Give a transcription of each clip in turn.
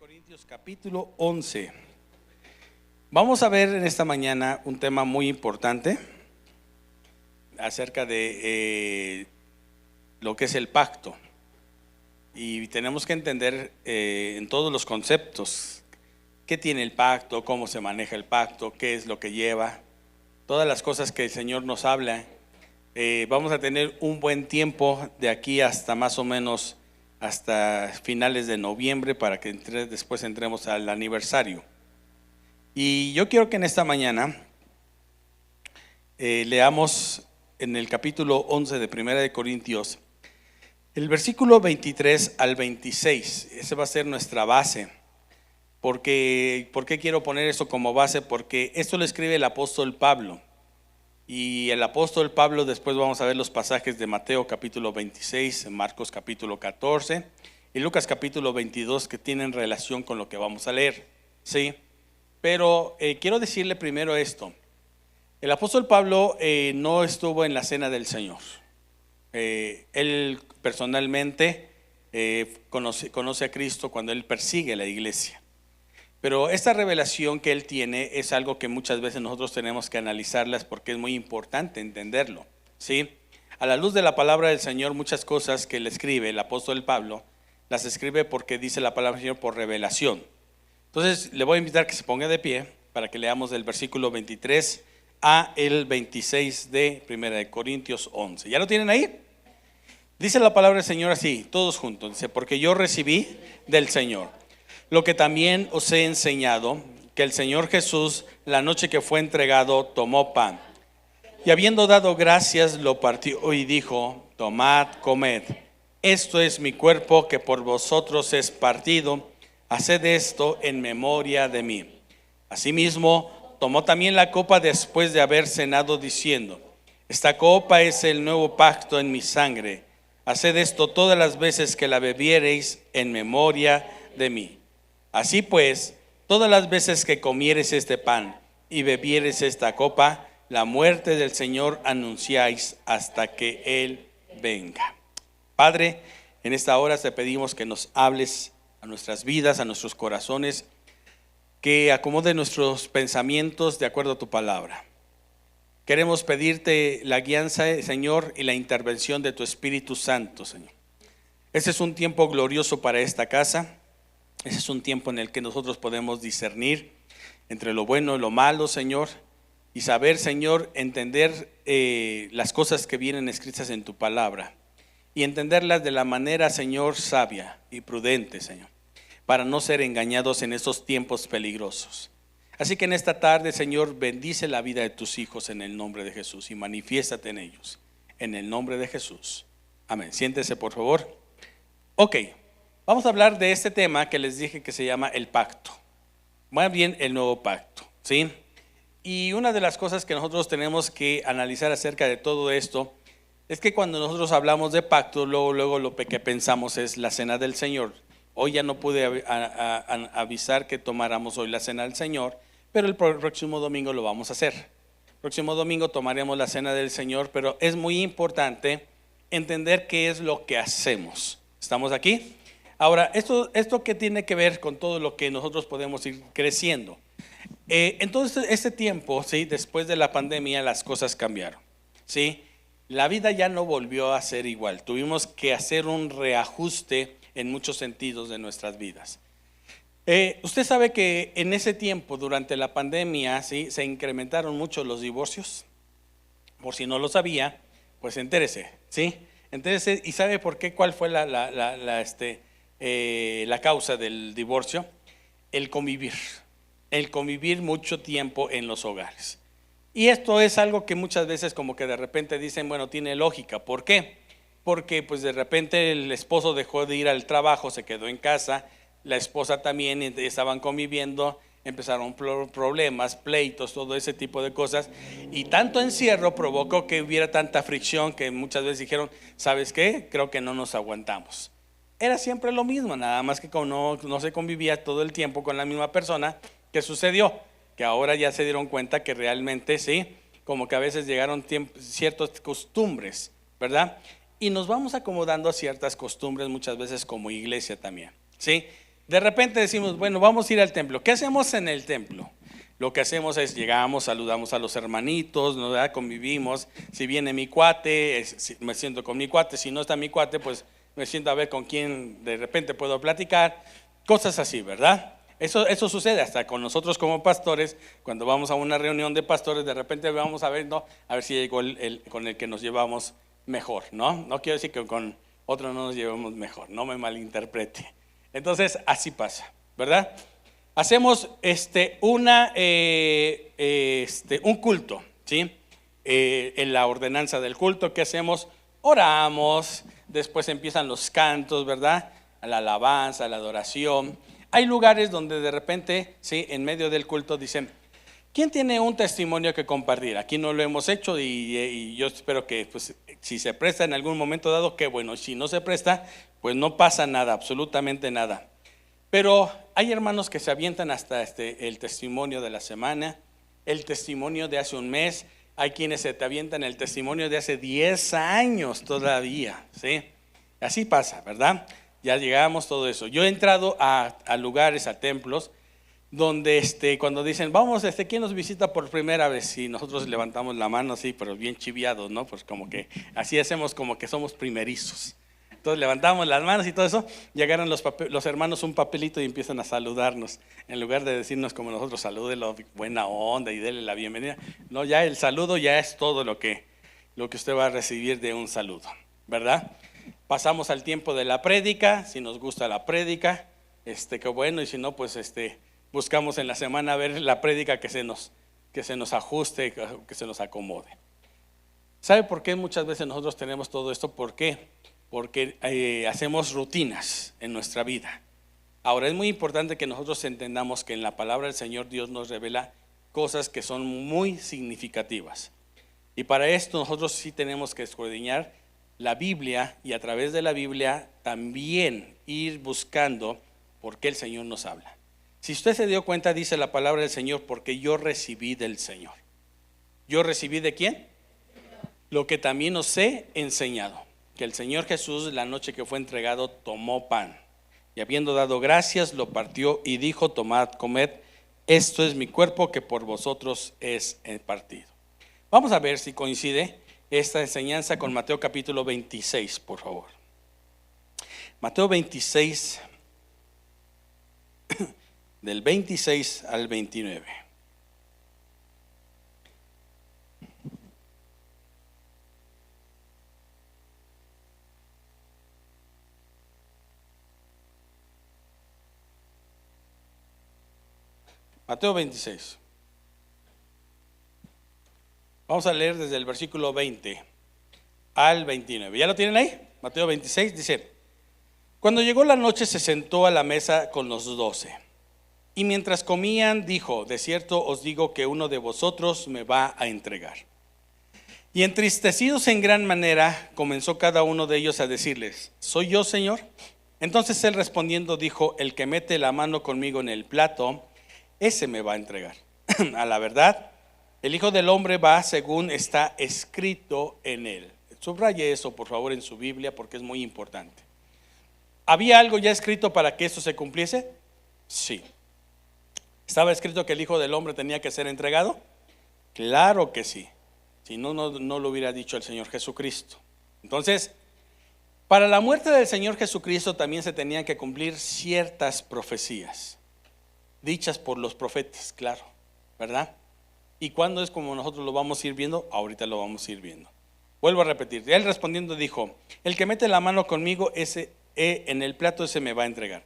Corintios capítulo 11. Vamos a ver en esta mañana un tema muy importante acerca de lo que es el pacto. Y tenemos que entender en todos los conceptos qué tiene el pacto, cómo se maneja el pacto, qué es lo que lleva, todas las cosas que el Señor nos habla. Vamos a tener un buen tiempo de aquí hasta más o menos hasta finales de noviembre para que después entremos al aniversario. Y yo quiero que en esta mañana leamos en el capítulo 11 de Primera de Corintios el versículo 23 al 26. Ese va a ser nuestra base. ¿Por qué quiero poner esto como base? Porque esto lo escribe el apóstol Pablo. Y el apóstol Pablo, después vamos a ver los pasajes de Mateo capítulo 26, Marcos capítulo 14 y Lucas capítulo 22 que tienen relación con lo que vamos a leer, ¿sí? Pero quiero decirle primero esto. El apóstol Pablo no estuvo en la cena del Señor. Él personalmente conoce a Cristo cuando él persigue a la iglesia. Pero esta revelación que él tiene es algo que muchas veces nosotros tenemos que analizarlas porque es muy importante entenderlo, ¿sí? A la luz de la palabra del Señor, muchas cosas que él escribe, el apóstol Pablo, las escribe porque dice la palabra del Señor por revelación. Entonces le voy a invitar que se ponga de pie para que leamos del versículo 23 a el 26 de 1 de Corintios 11. ¿Ya lo tienen ahí? Dice la palabra del Señor así, todos juntos. Dice, porque yo recibí del Señor lo que también os he enseñado, que el Señor Jesús, la noche que fue entregado, tomó pan. Y habiendo dado gracias, lo partió y dijo, tomad, comed. Esto es mi cuerpo que por vosotros es partido. Haced esto en memoria de mí. Asimismo, tomó también la copa después de haber cenado, diciendo, esta copa es el nuevo pacto en mi sangre. Haced esto todas las veces que la bebiereis en memoria de mí. Así pues, todas las veces que comieres este pan y bebieres esta copa, la muerte del Señor anunciáis hasta que Él venga. Padre, en esta hora te pedimos que nos hables a nuestras vidas, a nuestros corazones, que acomode nuestros pensamientos de acuerdo a tu palabra. Queremos pedirte la guianza, Señor, y la intervención de tu Espíritu Santo, Señor. Este es un tiempo glorioso para esta casa. Ese es un tiempo en el que nosotros podemos discernir entre lo bueno y lo malo, Señor, y saber, Señor, entender las cosas que vienen escritas en tu palabra y entenderlas de la manera, Señor, sabia y prudente, Señor, para no ser engañados en estos tiempos peligrosos. Así que en esta tarde, Señor, bendice la vida de tus hijos en el nombre de Jesús y manifiéstate en ellos, en el nombre de Jesús. Amén. Siéntese, por favor. Ok. Vamos a hablar de este tema que les dije que se llama el pacto, más bien el nuevo pacto, ¿sí? Y una de las cosas que nosotros tenemos que analizar acerca de todo esto es que cuando nosotros hablamos de pacto, luego lo que pensamos es la cena del Señor. Hoy ya no pude avisar que tomáramos hoy la cena del Señor, pero el próximo domingo lo vamos a hacer. El próximo domingo tomaremos la cena del Señor, pero es muy importante entender qué es lo que hacemos. ¿Estamos aquí? Ahora, esto que tiene que ver con todo lo que nosotros podemos ir creciendo. Entonces, este tiempo, ¿sí? Después de la pandemia, las cosas cambiaron, ¿sí? La vida ya no volvió a ser igual. Tuvimos que hacer un reajuste en muchos sentidos de nuestras vidas. Usted sabe que en ese tiempo, durante la pandemia, ¿sí? Se incrementaron mucho los divorcios. Por si no lo sabía, pues entérese, ¿sí? Entérese y sabe por qué, cuál fue la causa del divorcio. El convivir mucho tiempo en los hogares. Y esto es algo que muchas veces como que de repente dicen, bueno, tiene lógica. ¿Por qué? Porque pues de repente el esposo dejó de ir al trabajo, se quedó en casa, la esposa también, estaban conviviendo, empezaron problemas, pleitos, todo ese tipo de cosas, y tanto encierro provocó que hubiera tanta fricción que muchas veces dijeron, ¿sabes qué? Creo que no nos aguantamos. Era siempre lo mismo, nada más que como no se convivía todo el tiempo con la misma persona. ¿Qué sucedió? Que ahora ya se dieron cuenta que realmente sí, como que a veces llegaron ciertas costumbres, ¿verdad? Y nos vamos acomodando a ciertas costumbres muchas veces como iglesia también, ¿sí? De repente decimos, bueno, vamos a ir al templo. ¿Qué hacemos en el templo? Lo que hacemos es llegamos, saludamos a los hermanitos, ¿no? Convivimos. Si viene mi cuate, me siento con mi cuate. Si no está mi cuate, pues me siento a ver con quién de repente puedo platicar. Cosas así, ¿verdad? Eso sucede hasta con nosotros como pastores. Cuando vamos a una reunión de pastores, de repente vamos a ver, ¿no? A ver si llegó con el que nos llevamos mejor, ¿no? No quiero decir que con otro no nos llevemos mejor, no me malinterprete. Entonces, así pasa, ¿verdad? Hacemos un culto, ¿sí? En la ordenanza del culto, ¿qué hacemos? Oramos, después empiezan los cantos, ¿verdad? La alabanza, la adoración. Hay lugares donde de repente, ¿sí? En medio del culto dicen, ¿quién tiene un testimonio que compartir? Aquí no lo hemos hecho y yo espero que pues, si se presta en algún momento dado, qué bueno. Si no se presta, pues no pasa nada, absolutamente nada. Pero hay hermanos que se avientan hasta el testimonio de la semana, el testimonio de hace un mes. Hay quienes se te avientan el testimonio de hace 10 años todavía, ¿sí? Así pasa, ¿verdad? Ya llegamos todo eso. Yo he entrado a lugares, a templos, donde cuando dicen, vamos, ¿quién nos visita por primera vez? Y nosotros levantamos la mano así, pero bien chiviados, ¿no? Pues como que así hacemos como que somos primerizos. Entonces levantamos las manos y todo eso, y agarran los hermanos un papelito y empiezan a saludarnos. En lugar de decirnos como nosotros, salúdelo, buena onda y dele la bienvenida. No, ya el saludo ya es todo lo que usted va a recibir de un saludo, ¿verdad? Pasamos al tiempo de la prédica, si nos gusta la prédica, qué bueno, y si no, pues buscamos en la semana ver la prédica que se nos ajuste, que se nos acomode. ¿Sabe por qué muchas veces nosotros tenemos todo esto? ¿Por qué? Porque hacemos rutinas en nuestra vida. Ahora es muy importante que nosotros entendamos que en la palabra del Señor Dios nos revela cosas que son muy significativas. Y para esto nosotros sí tenemos que escudriñar la Biblia y a través de la Biblia también ir buscando por qué el Señor nos habla. Si usted se dio cuenta, dice la palabra del Señor, porque yo recibí del Señor. ¿Yo recibí de quién? Lo que también os he enseñado. Que el Señor Jesús, la noche que fue entregado, tomó pan y habiendo dado gracias, lo partió y dijo, tomad, comed, esto es mi cuerpo que por vosotros es partido. Vamos a ver si coincide esta enseñanza con Mateo capítulo 26, por favor. Mateo 26, del 26 al 29. Mateo 26. Vamos a leer desde el versículo 20 al 29. ¿Ya lo tienen ahí? Mateo 26 dice: cuando llegó la noche se sentó a la mesa con los 12. Y mientras comían dijo: de cierto os digo que uno de vosotros me va a entregar. Y entristecidos en gran manera comenzó cada uno de ellos a decirles: ¿soy yo, Señor? Entonces él respondiendo dijo: el que mete la mano conmigo en el plato, ese me va a entregar. A la verdad, el Hijo del Hombre va según está escrito en él. Subraye eso, por favor, en su Biblia, porque es muy importante. ¿Había algo ya escrito para que eso se cumpliese? Sí. ¿Estaba escrito que el Hijo del Hombre tenía que ser entregado? Claro que sí. Si no, no lo hubiera dicho el Señor Jesucristo. Entonces, para la muerte del Señor Jesucristo también se tenían que cumplir ciertas profecías dichas por los profetas, claro, ¿verdad? ¿Y cuándo es como nosotros lo vamos a ir viendo? Ahorita lo vamos a ir viendo. Vuelvo a repetir. Él respondiendo dijo: el que mete la mano conmigo, ese en el plato, ese me va a entregar.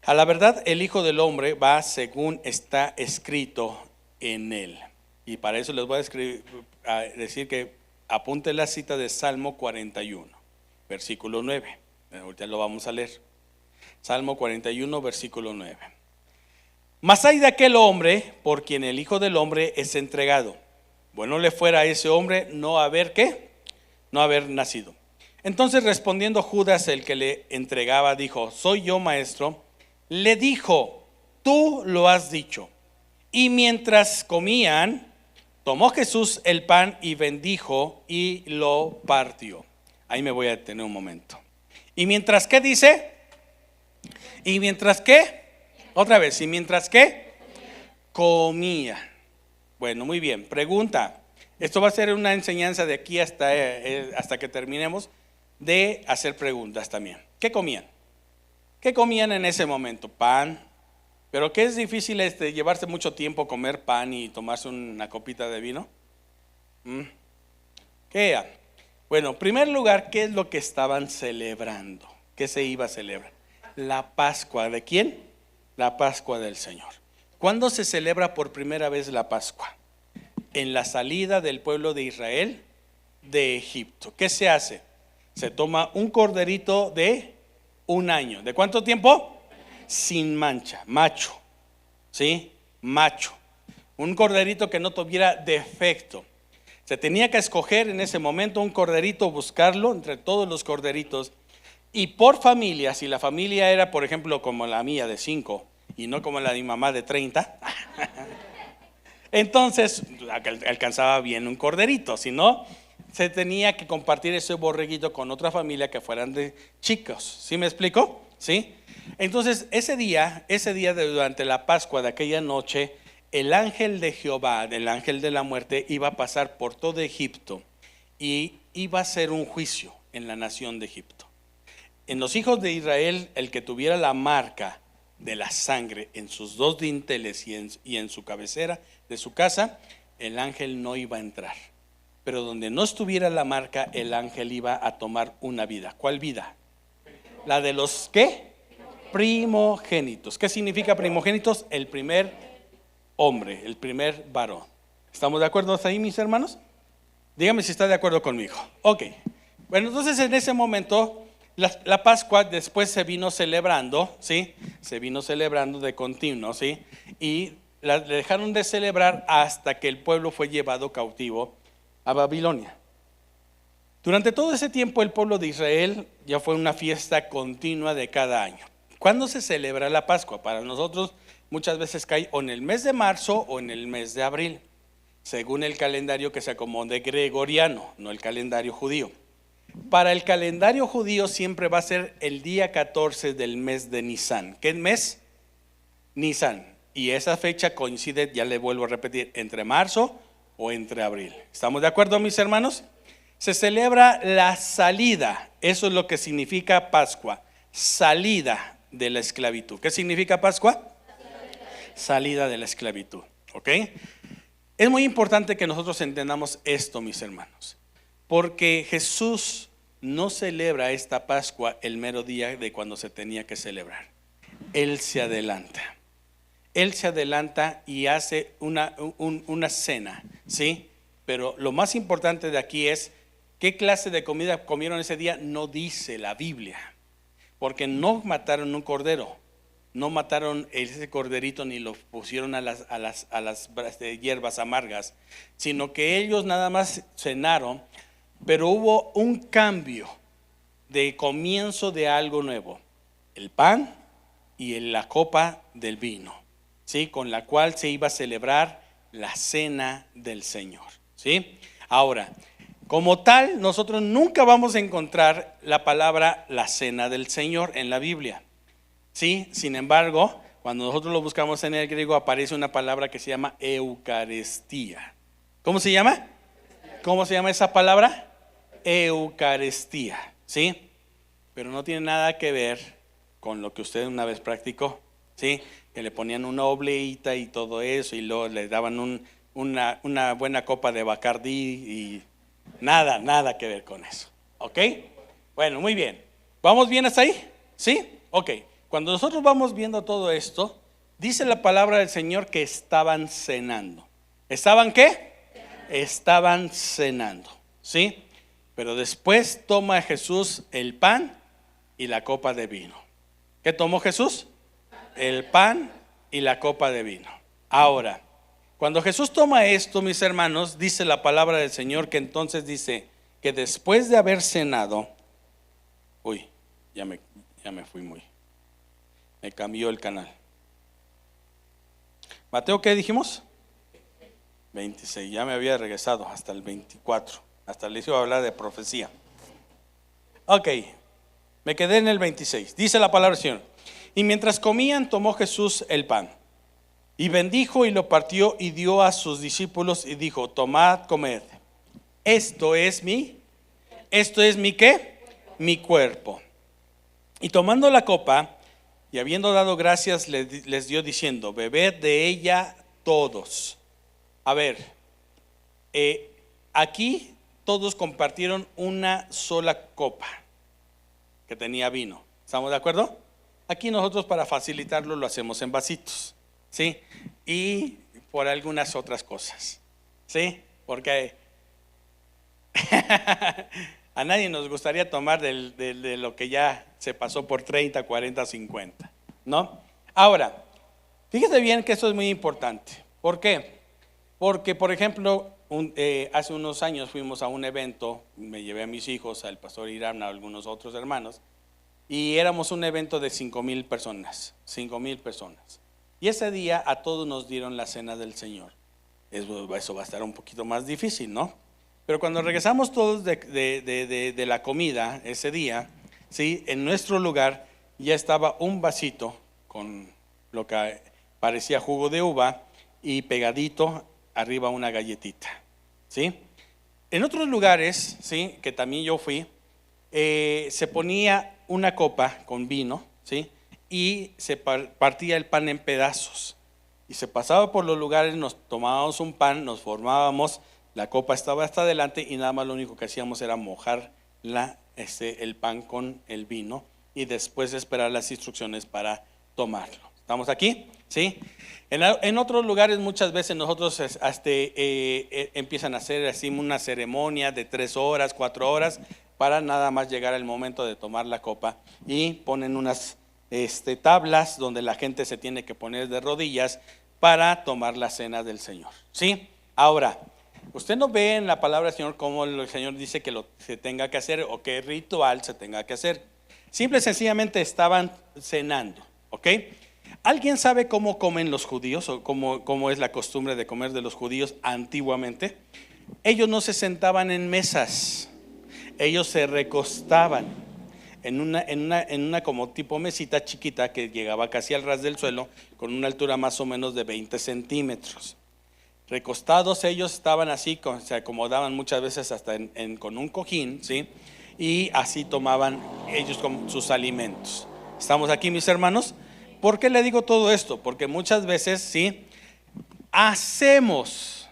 A la verdad, el Hijo del Hombre va según está escrito en él. Y para eso les voy a decir que apunte la cita de Salmo 41, versículo 9. Ahorita lo vamos a leer. Salmo 41, versículo 9. Mas hay de aquel hombre por quien el Hijo del Hombre es entregado. Bueno le fuera a ese hombre no haber ¿qué? No haber nacido. Entonces respondiendo Judas, el que le entregaba, dijo: soy yo, maestro. Le dijo: tú lo has dicho. Y mientras comían, tomó Jesús el pan y bendijo y lo partió. Ahí me voy a detener un momento. Y mientras, ¿qué dice? Y mientras que, otra vez, y mientras que comía. Bueno, muy bien. Pregunta. Esto va a ser una enseñanza de aquí hasta que terminemos de hacer preguntas también. ¿Qué comían? ¿Qué comían en ese momento? Pan. Pero ¿qué es difícil llevarse mucho tiempo comer pan y tomarse una copita de vino? ¿Qué era? Bueno, en primer lugar, ¿qué es lo que estaban celebrando? ¿Qué se iba a celebrar? La Pascua. ¿De quién? La Pascua del Señor. ¿Cuándo se celebra por primera vez la Pascua? En la salida del pueblo de Israel de Egipto. ¿Qué se hace? Se toma un corderito de un año. ¿De cuánto tiempo? Sin mancha, macho. ¿Sí? Macho. Un corderito que no tuviera defecto. Se tenía que escoger en ese momento un corderito, buscarlo entre todos los corderitos. Y por familia, si la familia era, por ejemplo, como la mía de 5 y no como la de mi mamá de 30, entonces alcanzaba bien un corderito. Si no, se tenía que compartir ese borreguito con otra familia que fueran de chicos. ¿Sí me explico? ¿Sí? Entonces ese día durante la Pascua de aquella noche, el ángel de Jehová, el ángel de la muerte, iba a pasar por todo Egipto y iba a hacer un juicio en la nación de Egipto. En los hijos de Israel, el que tuviera la marca de la sangre en sus dos dinteles y en su cabecera de su casa, el ángel no iba a entrar. Pero donde no estuviera la marca, el ángel iba a tomar una vida. ¿Cuál vida? La de los ¿qué? Primogénitos. ¿Qué significa primogénitos? El primer hombre, el primer varón. ¿Estamos de acuerdo hasta ahí, mis hermanos? Dígame si está de acuerdo conmigo. Ok. Bueno, entonces en ese momento la Pascua después se vino celebrando, ¿sí? Se vino celebrando de continuo, ¿sí? Y le dejaron de celebrar hasta que el pueblo fue llevado cautivo a Babilonia. Durante todo ese tiempo el pueblo de Israel ya fue una fiesta continua de cada año. ¿Cuándo se celebra la Pascua? Para nosotros muchas veces cae o en el mes de marzo o en el mes de abril, según el calendario que se acomode gregoriano, no el calendario judío. Para el calendario judío siempre va a ser el día 14 del mes de Nisan. ¿Qué mes? Nisan. Y esa fecha coincide, ya le vuelvo a repetir, entre marzo o entre abril. ¿Estamos de acuerdo, mis hermanos? Se celebra la salida. Eso es lo que significa Pascua. Salida de la esclavitud. ¿Qué significa Pascua? Salida de la esclavitud. ¿Ok? Es muy importante que nosotros entendamos esto, mis hermanos, porque Jesús no celebra esta Pascua el mero día de cuando se tenía que celebrar. Él se adelanta. Él se adelanta y hace una cena, ¿sí? Pero lo más importante de aquí es qué clase de comida comieron ese día. No dice la Biblia, porque no mataron un cordero, no mataron ese corderito ni lo pusieron a las hierbas amargas, sino que ellos nada más cenaron. Pero hubo un cambio de comienzo de algo nuevo, el pan y la copa del vino, ¿sí? Con la cual se iba a celebrar la cena del Señor, ¿sí? Ahora, como tal, nosotros nunca vamos a encontrar la palabra la cena del Señor en la Biblia, ¿sí? Sin embargo, cuando nosotros lo buscamos en el griego aparece una palabra que se llama Eucaristía. ¿Cómo se llama? ¿Cómo se llama esa palabra? Eucaristía, ¿sí? Pero no tiene nada que ver con lo que usted una vez practicó, ¿sí? Que le ponían una obleíta y todo eso y luego le daban una buena copa de Bacardí y nada que ver con eso, ¿ok? Bueno, muy bien. ¿Vamos bien hasta ahí? ¿Sí? Ok. Cuando nosotros vamos viendo todo esto, dice la palabra del Señor que estaban cenando. ¿Estaban qué? Estaban cenando, ¿sí? Pero después toma Jesús el pan y la copa de vino. ¿Qué tomó Jesús? El pan y la copa de vino. Ahora, cuando Jesús toma esto, mis hermanos, dice la palabra del Señor que entonces dice que después de haber cenado, ya me fui me cambió el canal. Mateo, ¿qué dijimos? 26, ya me había regresado hasta el 24. Hasta les iba a hablar de profecía. Ok, me quedé en el 26. Dice la palabra del Señor. Y mientras comían, tomó Jesús el pan y bendijo y lo partió y dio a sus discípulos y dijo: tomad, comed, esto es mi ¿qué? Mi cuerpo. Y tomando la copa y habiendo dado gracias, les dio diciendo: bebed de ella todos. A ver, aquí todos compartieron una sola copa que tenía vino. ¿Estamos de acuerdo? Aquí nosotros, para facilitarlo, lo hacemos en vasitos, ¿sí? Y por algunas otras cosas, ¿sí? Porque a nadie nos gustaría tomar de lo que ya se pasó por 30, 40, 50, ¿no? Ahora, fíjese bien que esto es muy importante. ¿Por qué? Porque, por ejemplo, hace unos años fuimos a un evento, me llevé a mis hijos, al pastor Irán, a algunos otros hermanos, y éramos un evento de 5,000 personas, 5,000 personas. Y ese día a todos nos dieron la cena del Señor. Eso va a estar un poquito más difícil, ¿no? Pero cuando regresamos todos de la comida ese día, ¿sí? En nuestro lugar ya estaba un vasito con lo que parecía jugo de uva y pegadito arriba una galletita, ¿sí? En otros lugares, ¿sí? Que también yo fui, se ponía una copa con vino, ¿sí? Y se partía el pan en pedazos y se pasaba por los lugares, nos tomábamos un pan, nos formábamos, la copa estaba hasta adelante y nada más lo único que hacíamos era mojar el pan con el vino y después esperar las instrucciones para tomarlo. ¿Estamos aquí? ¿Sí? En otros lugares muchas veces nosotros empiezan a hacer así una ceremonia de 3 horas, 4 horas para nada más llegar al momento de tomar la copa y ponen unas tablas donde la gente se tiene que poner de rodillas para tomar la cena del Señor, ¿sí? Ahora, usted no ve en la palabra del Señor cómo el Señor dice que se tenga que hacer o qué ritual se tenga que hacer. Simple y sencillamente estaban cenando, ¿ok? ¿Alguien sabe cómo comen los judíos o cómo es la costumbre de comer de los judíos antiguamente? Ellos no se sentaban en mesas, ellos se recostaban en una como tipo mesita chiquita que llegaba casi al ras del suelo, con una altura más o menos de 20 centímetros. Recostados ellos estaban así, se acomodaban muchas veces hasta con un cojín, ¿sí? Y así tomaban ellos con sus alimentos. ¿Estamos aquí, mis hermanos? ¿Por qué le digo todo esto? Porque muchas veces, ¿sí? Hacemos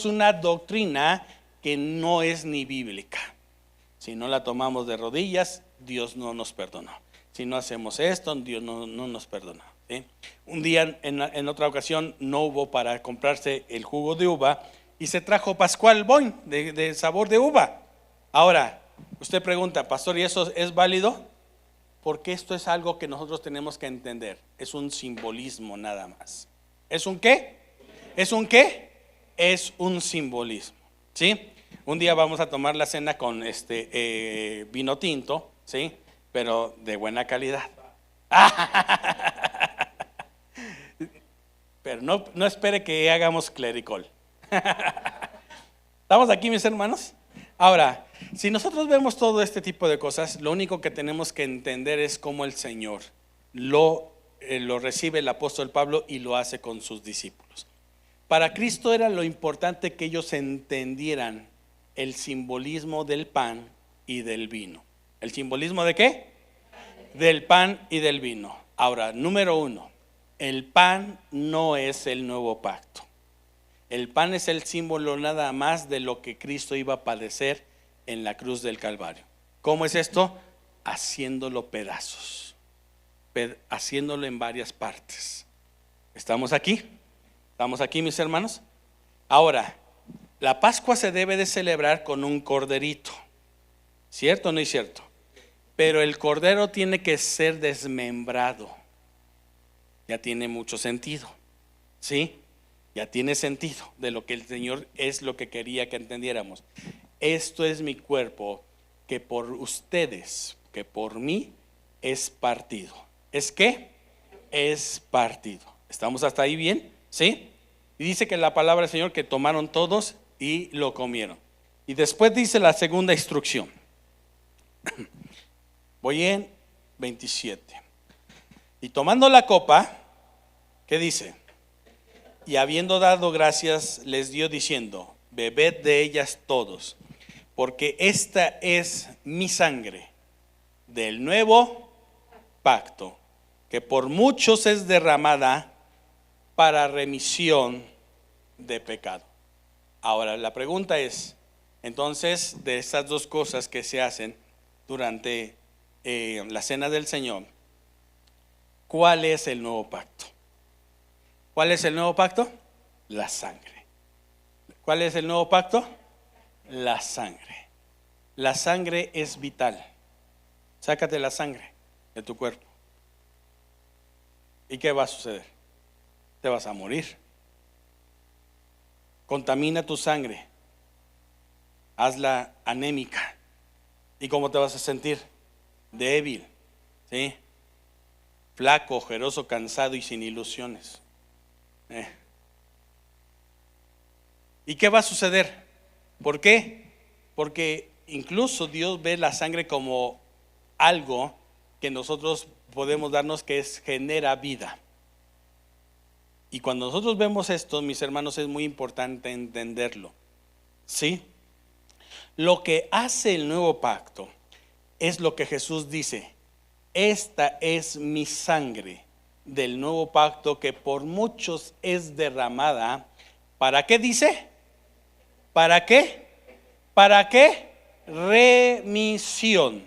una doctrina que no es ni bíblica. Si no la tomamos de rodillas, Dios no nos perdonó. Si no hacemos esto, Dios no nos perdonó, ¿sí? Un día, en otra ocasión, no hubo para comprarse el jugo de uva y se trajo Pascual Boing de sabor de uva. Ahora, usted pregunta, pastor, ¿y eso es válido? Porque esto es algo que nosotros tenemos que entender. Es un simbolismo nada más. ¿Es un qué? ¿Es un qué? Es un simbolismo, ¿sí? Un día vamos a tomar la cena con vino tinto, ¿sí? Pero de buena calidad. Pero no espere que hagamos clericol. ¿Estamos aquí, mis hermanos? Ahora, si nosotros vemos todo este tipo de cosas, lo único que tenemos que entender es cómo el Señor lo recibe el apóstol Pablo y lo hace con sus discípulos. Para Cristo era lo importante que ellos entendieran el simbolismo del pan y del vino. ¿El simbolismo de qué? Del pan y del vino. Ahora, número 1, el pan no es el nuevo pacto. El pan es el símbolo nada más de lo que Cristo iba a padecer en la cruz del Calvario. ¿Cómo es esto? Haciéndolo pedazos, haciéndolo en varias partes. ¿Estamos aquí? ¿Estamos aquí, mis hermanos? Ahora, la Pascua se debe de celebrar con un corderito, ¿cierto o no es cierto? Pero el cordero tiene que ser desmembrado. Ya tiene mucho sentido, ¿sí? Ya tiene sentido de lo que el Señor es lo que quería que entendiéramos. Esto es mi cuerpo que por ustedes, que por mí es partido. ¿Es qué? Es partido. ¿Estamos hasta ahí bien? ¿Sí? Y dice que la palabra del Señor que tomaron todos y lo comieron. Y después dice la segunda instrucción. Voy en 27. Y tomando la copa, ¿qué dice? Y habiendo dado gracias, les dio diciendo: bebed de ellas todos, porque esta es mi sangre del nuevo pacto, que por muchos es derramada para remisión de pecado. Ahora la pregunta es, entonces, de estas dos cosas que se hacen durante la cena del Señor, ¿cuál es el nuevo pacto? ¿Cuál es el nuevo pacto? La sangre. ¿Cuál es el nuevo pacto? La sangre. La sangre es vital. Sácate la sangre de tu cuerpo. ¿Y qué va a suceder? Te vas a morir. Contamina tu sangre. Hazla anémica. ¿Y cómo te vas a sentir? Débil, ¿sí? Flaco, ojeroso, cansado y sin ilusiones. ¿Y qué va a suceder? ¿Por qué? Porque incluso Dios ve la sangre como algo que nosotros podemos darnos, que genera vida. Y cuando nosotros vemos esto, mis hermanos, es muy importante entenderlo. ¿Sí? Lo que hace el nuevo pacto es lo que Jesús dice: esta es mi sangre del nuevo pacto, que por muchos es derramada. ¿Para qué dice? ¿Para qué? ¿Para qué? Remisión.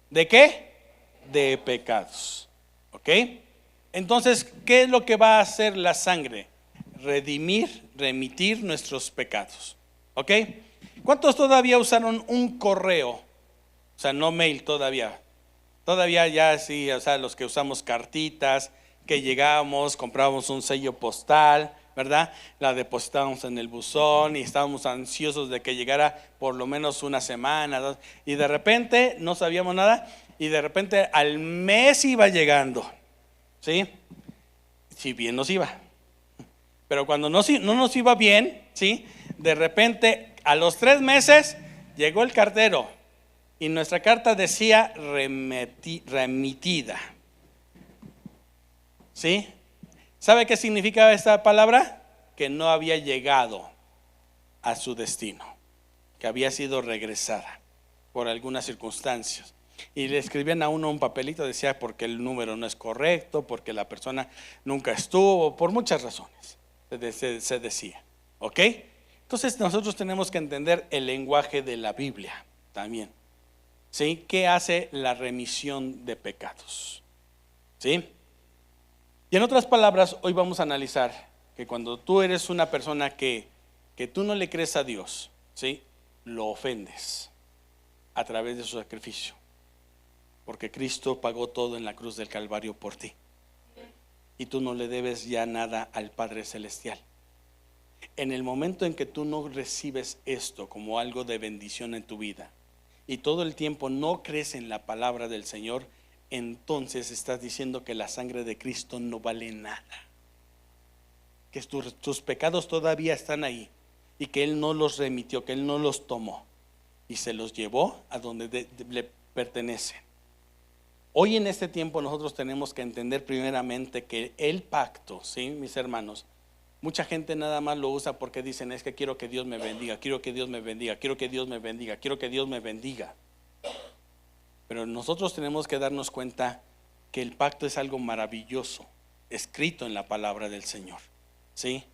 ¿De qué? De pecados. ¿Ok? Entonces, ¿qué es lo que va a hacer la sangre? Remitir nuestros pecados. ¿Ok? ¿Cuántos todavía usaron un correo? O sea, no mail todavía. Todavía ya sí, o sea, los que usamos cartitas, que llegamos, comprábamos un sello postal, ¿verdad? La depositábamos en el buzón y estábamos ansiosos de que llegara por lo menos una semana, dos, y de repente no sabíamos nada, y de repente al mes iba llegando, ¿sí? Si bien nos iba. Pero cuando no nos iba bien, ¿sí? De repente a los 3 meses llegó el cartero y nuestra carta decía remitida. ¿Sí? ¿Sabe qué significaba esta palabra? Que no había llegado a su destino, que había sido regresada por algunas circunstancias. Y le escribían a uno un papelito, decía porque el número no es correcto, porque la persona nunca estuvo, por muchas razones se decía. ¿Ok? Entonces nosotros tenemos que entender el lenguaje de la Biblia también. ¿Sí? ¿Qué hace la remisión de pecados? ¿Sí? Y en otras palabras, hoy vamos a analizar que cuando tú eres una persona que tú no le crees a Dios, ¿sí? Lo ofendes a través de su sacrificio, porque Cristo pagó todo en la cruz del Calvario por ti, y tú no le debes ya nada al Padre Celestial. En el momento en que tú no recibes esto como algo de bendición en tu vida, y todo el tiempo no crees en la palabra del Señor, entonces estás diciendo que la sangre de Cristo no vale nada, que tus pecados todavía están ahí, y que Él no los remitió, que Él no los tomó y se los llevó a donde le pertenecen. Hoy en este tiempo nosotros tenemos que entender primeramente que el pacto, ¿sí, mis hermanos? Mucha gente nada más lo usa porque dicen: es que quiero que Dios me bendiga, quiero que Dios me bendiga, quiero que Dios me bendiga, quiero que Dios me bendiga. Pero nosotros tenemos que darnos cuenta que el pacto es algo maravilloso, escrito en la palabra del Señor, ¿sí?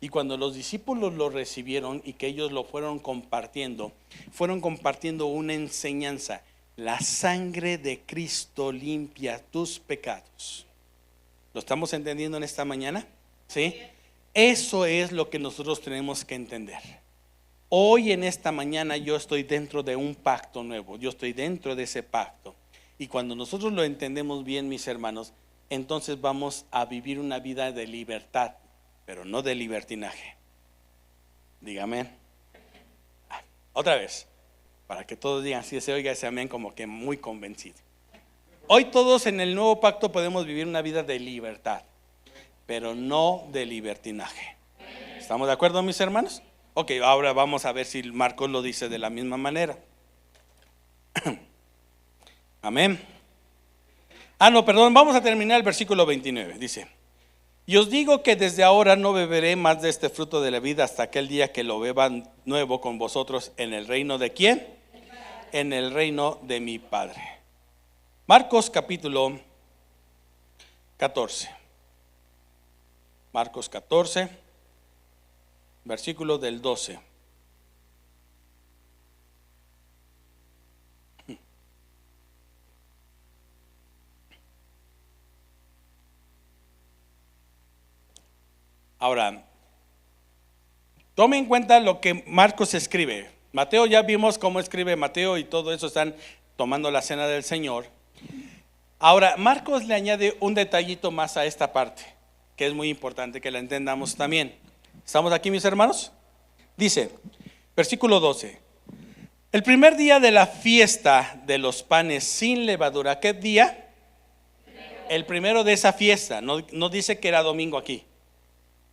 Y cuando los discípulos lo recibieron y que ellos lo fueron compartiendo una enseñanza: la sangre de Cristo limpia tus pecados. ¿Lo estamos entendiendo en esta mañana? ¿Sí? Eso es lo que nosotros tenemos que entender. Hoy en esta mañana yo estoy dentro de un pacto nuevo, yo estoy dentro de ese pacto. Y cuando nosotros lo entendemos bien, mis hermanos, entonces vamos a vivir una vida de libertad, pero no de libertinaje. Dígame. Otra vez, para que todos digan, si se oiga ese amén como que muy convencido. Hoy todos en el nuevo pacto podemos vivir una vida de libertad, pero no de libertinaje. ¿Estamos de acuerdo, mis hermanos? Ok, ahora vamos a ver si Marcos lo dice de la misma manera. Amén. No, perdón, vamos a terminar el versículo 29. Dice: y os digo que desde ahora no beberé más de este fruto de la vida hasta aquel día que lo beba nuevo con vosotros en el reino de ¿quién? En el reino de mi Padre. Marcos capítulo 14. Marcos 14, versículo del 12. Ahora, tome en cuenta lo que Marcos escribe. Mateo, ya vimos cómo escribe Mateo y todo eso, están tomando la cena del Señor. Ahora, Marcos le añade un detallito más a esta parte, que es muy importante que la entendamos también. ¿Estamos aquí, mis hermanos? Dice, versículo 12: el primer día de la fiesta de los panes sin levadura. ¿Qué día? El primero de esa fiesta. No dice que era domingo aquí,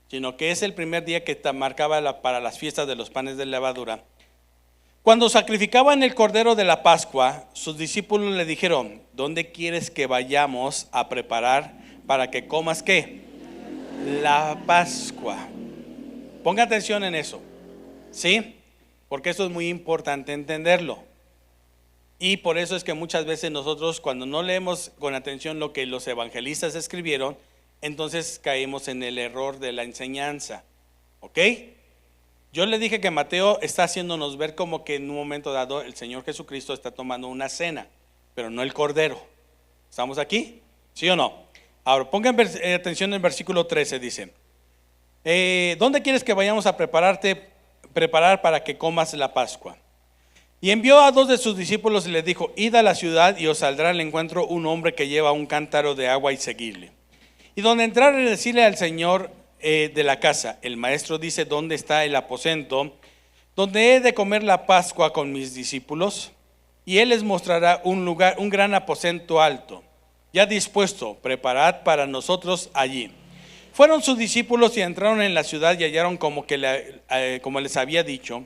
sino que es el primer día que marcaba para las fiestas de los panes de levadura. Cuando sacrificaban el cordero de la Pascua, sus discípulos le dijeron: ¿dónde quieres que vayamos a preparar para que comas qué? La Pascua. Ponga atención en eso, ¿sí? Porque eso es muy importante entenderlo. Y por eso es que muchas veces nosotros, cuando no leemos con atención lo que los evangelistas escribieron, entonces caemos en el error de la enseñanza. ¿Ok? Yo le dije que Mateo está haciéndonos ver como que en un momento dado el Señor Jesucristo está tomando una cena, pero no el cordero. ¿Estamos aquí? ¿Sí o no? Ahora pongan atención en el versículo 13, dice: ¿dónde quieres que vayamos a preparar para que comas la Pascua? Y envió a 2 de sus discípulos y les dijo: id a la ciudad y os saldrá al encuentro un hombre que lleva un cántaro de agua, y seguidle. Y donde entrar, decirle al Señor de la casa: el maestro dice, ¿dónde está el aposento donde he de comer la Pascua con mis discípulos? Y él les mostrará un lugar, un gran aposento alto, ya dispuesto, preparad para nosotros allí. Fueron sus discípulos y entraron en la ciudad y hallaron como les había dicho,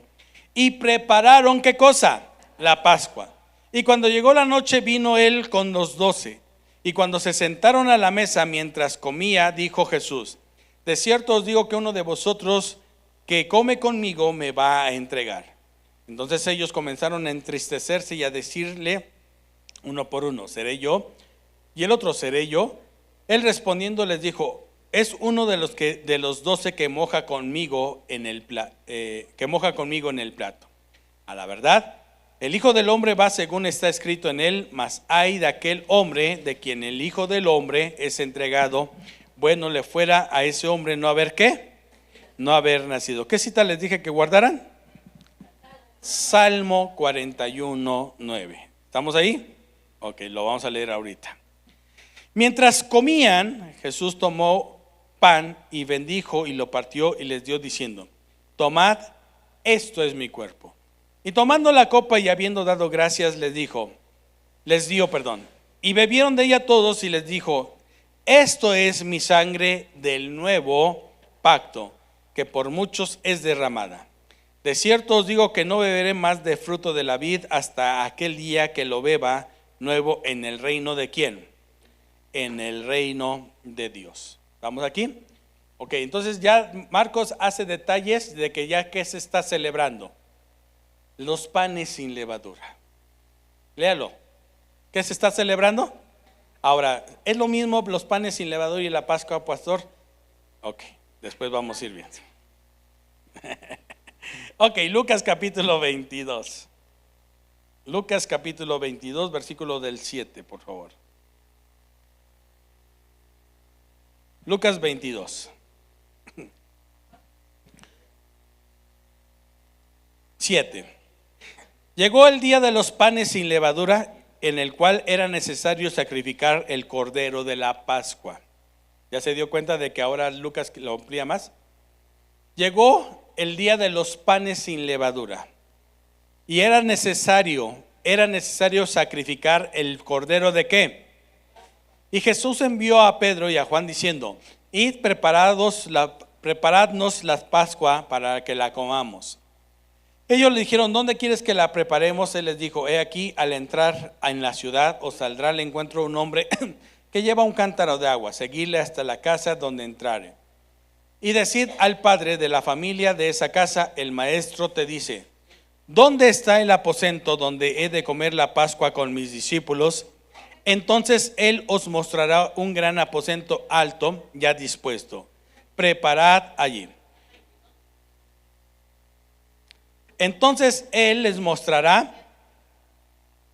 y prepararon ¿qué cosa? La Pascua. Y cuando llegó la noche, vino él con los 12. Y cuando se sentaron a la mesa mientras comía, dijo Jesús: de cierto os digo que uno de vosotros que come conmigo me va a entregar. Entonces ellos comenzaron a entristecerse y a decirle uno por uno: ¿seré yo? Y el otro: ¿seré yo? Él respondiendo les dijo: es uno de los 12 que moja conmigo en el plato. A la verdad, el Hijo del Hombre va según está escrito en él, mas ay de aquel hombre de quien el Hijo del Hombre es entregado. Bueno le fuera a ese hombre no haber ¿qué? No haber nacido. ¿Qué cita les dije que guardaran? Salmo 41:9. ¿Estamos ahí? Ok, lo vamos a leer ahorita. Mientras comían, Jesús tomó pan y bendijo y lo partió y les dio diciendo: tomad, esto es mi cuerpo. Y tomando la copa y habiendo dado gracias, les dio, y bebieron de ella todos, y les dijo: esto es mi sangre del nuevo pacto, que por muchos es derramada. De cierto os digo que no beberé más de fruto de la vid hasta aquel día que lo beba nuevo en el reino de ¿quién? En el reino de Dios. ¿Estamos aquí? Ok, entonces ya Marcos hace detalles de que ya que se está celebrando. Los panes sin levadura. Léalo. ¿Qué se está celebrando? Ahora, ¿es lo mismo los panes sin levadura y la Pascua, pastor? Ok, después vamos a ir viendo. Ok, Lucas capítulo 22. Lucas capítulo 22, versículo del 7, por favor. Lucas 22. 7. Llegó el día de los panes sin levadura, en el cual era necesario sacrificar el cordero de la Pascua. ¿Ya se dio cuenta de que ahora Lucas lo amplía más? Llegó el día de los panes sin levadura y era necesario sacrificar el cordero de ¿qué? Y Jesús envió a Pedro y a Juan diciendo: id, preparadnos la Pascua para que la comamos. Ellos le dijeron: ¿dónde quieres que la preparemos? Él les dijo: he aquí, al entrar en la ciudad os saldrá al encuentro un hombre que lleva un cántaro de agua. Seguidle hasta la casa donde entrare. Y decid al padre de la familia de esa casa: el maestro te dice, ¿dónde está el aposento donde he de comer la Pascua con mis discípulos? Entonces él os mostrará un gran aposento alto, ya dispuesto. Preparad allí. Entonces él les mostrará.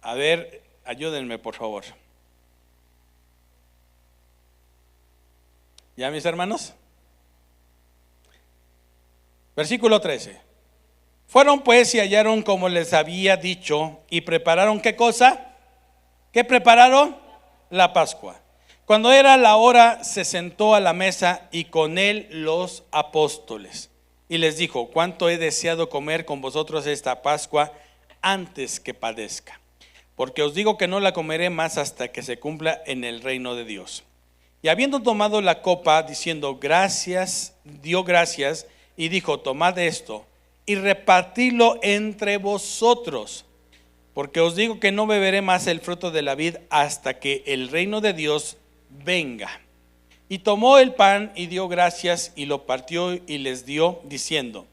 A ver, ayúdenme por favor. ¿Ya, mis hermanos? Versículo 13. Fueron pues y hallaron como les había dicho, y prepararon ¿qué cosa? ¿Qué prepararon? La Pascua. Cuando era la hora, se sentó a la mesa y con él los apóstoles. Y les dijo: cuánto he deseado comer con vosotros esta Pascua antes que padezca. Porque os digo que no la comeré más hasta que se cumpla en el reino de Dios. Y habiendo tomado la copa, diciendo gracias, dio gracias y dijo: tomad esto y repartidlo entre vosotros. Porque os digo que no beberé más el fruto de la vid hasta que el reino de Dios venga. Y tomó el pan y dio gracias y lo partió y les dio, diciendo: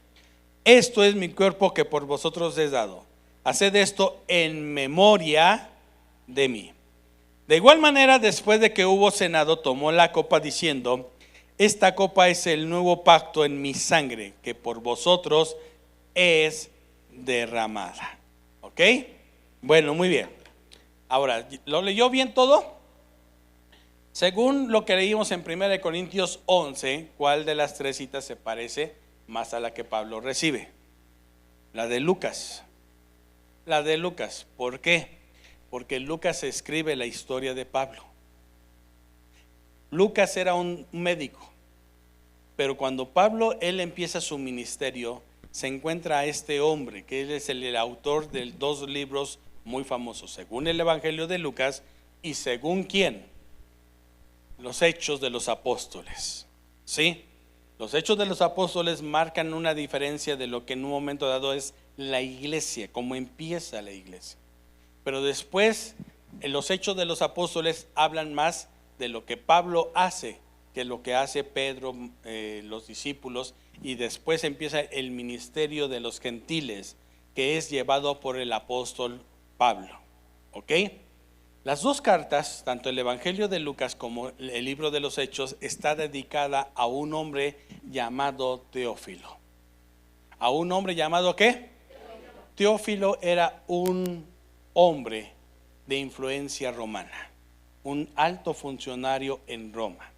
esto es mi cuerpo que por vosotros es dado. Haced esto en memoria de mí. De igual manera, después de que hubo cenado, tomó la copa diciendo: esta copa es el nuevo pacto en mi sangre, que por vosotros es derramada. ¿Ok? Bueno, muy bien. Ahora, ¿lo leyó bien todo? Según lo que leímos en 1 Corintios 11, ¿cuál de las tres citas se parece más a la que Pablo recibe? La de Lucas. La de Lucas. ¿Por qué? Porque Lucas escribe la historia de Pablo. Lucas era un médico, pero cuando Pablo él empieza su ministerio, se encuentra a este hombre que él es el autor de dos libros muy famosos, según el Evangelio de Lucas y según ¿quién? Los Hechos de los Apóstoles. ¿Sí? Los Hechos de los Apóstoles marcan una diferencia de lo que en un momento dado es la iglesia, cómo empieza la iglesia. Pero después, en los Hechos de los Apóstoles hablan más de lo que Pablo hace que lo que hace Pedro, los discípulos, y después empieza el ministerio de los gentiles, que es llevado por el apóstol Pablo. ¿Ok? Las dos cartas, tanto el Evangelio de Lucas como el libro de los Hechos, está dedicada a un hombre llamado Teófilo. ¿A un hombre llamado qué? Teófilo era un hombre de influencia romana, un alto funcionario en Roma.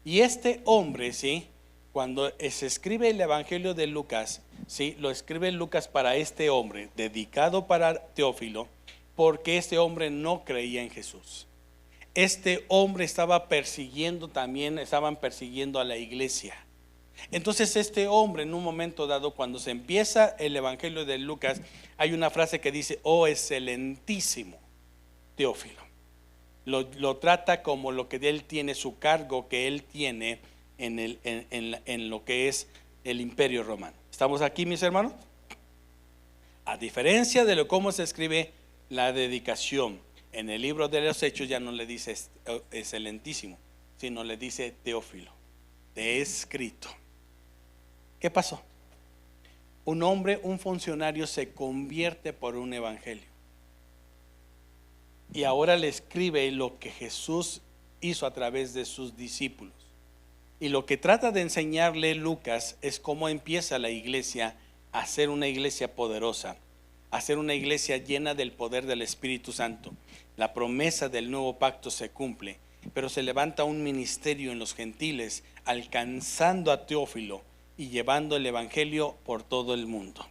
Y este hombre, ¿sí?, cuando se escribe el Evangelio de Lucas, ¿sí?, lo escribe Lucas para este hombre, dedicado para Teófilo, porque este hombre no creía en Jesús. Este hombre estaban persiguiendo a la iglesia. Entonces este hombre, en un momento dado, cuando se empieza el Evangelio de Lucas, hay una frase que dice: oh excelentísimo Teófilo. Lo trata como lo que él tiene, su cargo que él tiene en lo que es el Imperio Romano. ¿Estamos aquí, mis hermanos? A diferencia de cómo se escribe la dedicación en el libro de los Hechos, ya no le dice excelentísimo, sino le dice Teófilo, te he escrito. ¿Qué pasó? Un hombre, un funcionario se convierte por un evangelio. Y ahora le escribe lo que Jesús hizo a través de sus discípulos. Y lo que trata de enseñarle Lucas es cómo empieza la iglesia a ser una iglesia poderosa, a ser una iglesia llena del poder del Espíritu Santo. La promesa del nuevo pacto se cumple, pero se levanta un ministerio en los gentiles, alcanzando a Teófilo y llevando el evangelio por todo el mundo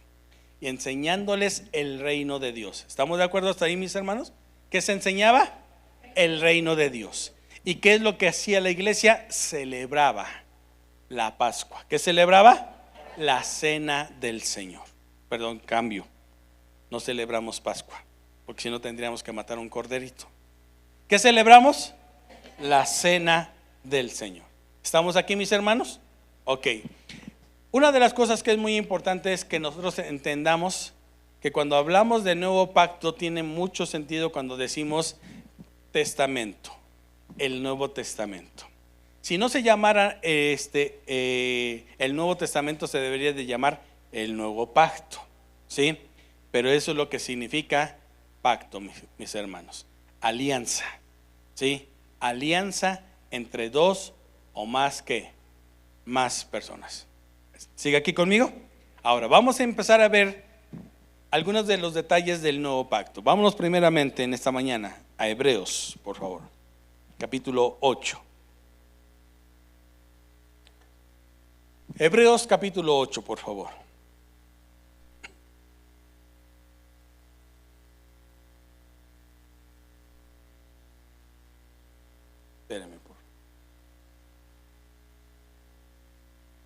y enseñándoles el reino de Dios. ¿Estamos de acuerdo hasta ahí, mis hermanos? ¿Qué se enseñaba? El reino de Dios. ¿Y qué es lo que hacía la iglesia? Celebraba la Pascua. ¿Qué celebraba? La cena del Señor. Perdón, cambio. No celebramos Pascua, porque si no tendríamos que matar un corderito. ¿Qué celebramos? La cena del Señor. ¿Estamos aquí, mis hermanos? Ok. Una de las cosas que es muy importante es que nosotros entendamos que cuando hablamos de nuevo pacto tiene mucho sentido cuando decimos testamento, el Nuevo Testamento. Si no se llamara el Nuevo Testamento, se debería de llamar el Nuevo Pacto, ¿sí? Pero eso es lo que significa pacto, mis hermanos. Alianza, ¿sí? Alianza entre dos o más personas. ¿Sigue aquí conmigo? Ahora vamos a empezar a ver algunos de los detalles del nuevo pacto. Vámonos primeramente en esta mañana a Hebreos, por favor, capítulo 8. Hebreos capítulo 8, por favor. Espérame, por favor.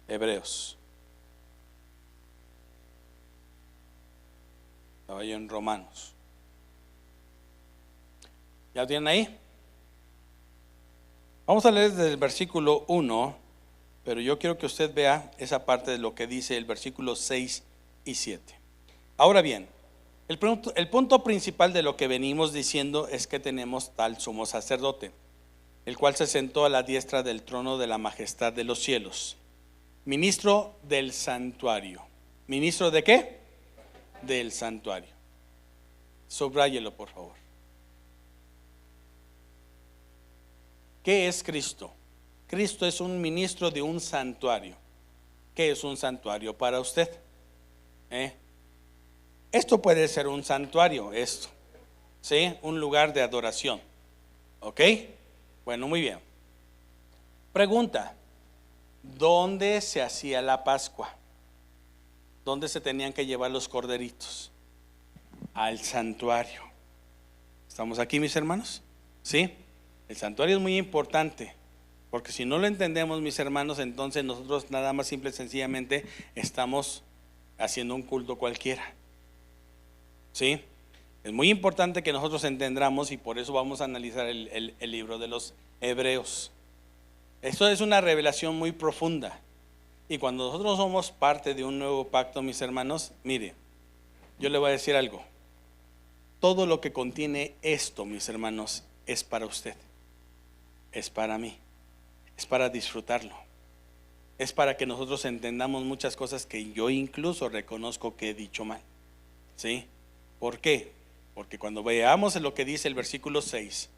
Hebreos. Estaba yo en Romanos. ¿Ya lo tienen ahí? Vamos a leer desde el versículo 1, pero yo quiero que usted vea esa parte de lo que dice el versículo 6 y 7. Ahora bien, el punto principal de lo que venimos diciendo es que tenemos tal sumo sacerdote, el cual se sentó a la diestra del trono de la majestad de los cielos, ministro del santuario. ¿Ministro de qué? Del santuario. Subráyelo, por favor. ¿Qué es Cristo? Cristo es un ministro de un santuario. ¿Qué es un santuario para usted? Esto puede ser un santuario, esto, ¿sí? Un lugar de adoración. ¿Ok? Bueno, muy bien. Pregunta: ¿dónde se hacía la Pascua? ¿Dónde se tenían que llevar los corderitos? Al santuario. ¿Estamos aquí, mis hermanos? ¿Sí? El santuario es muy importante, porque si no lo entendemos, mis hermanos, entonces nosotros nada más simple y sencillamente estamos haciendo un culto cualquiera. ¿Sí? Es muy importante que nosotros entendamos, y por eso vamos a analizar el libro de los Hebreos. Esto es una revelación muy profunda, y cuando nosotros somos parte de un nuevo pacto, mis hermanos, mire, yo le voy a decir algo. Todo lo que contiene esto, mis hermanos, es para usted, es para mí, es para disfrutarlo, es para que nosotros entendamos muchas cosas que yo incluso reconozco que he dicho mal. ¿Sí? ¿Por qué? Porque cuando veamos lo que dice el versículo 6,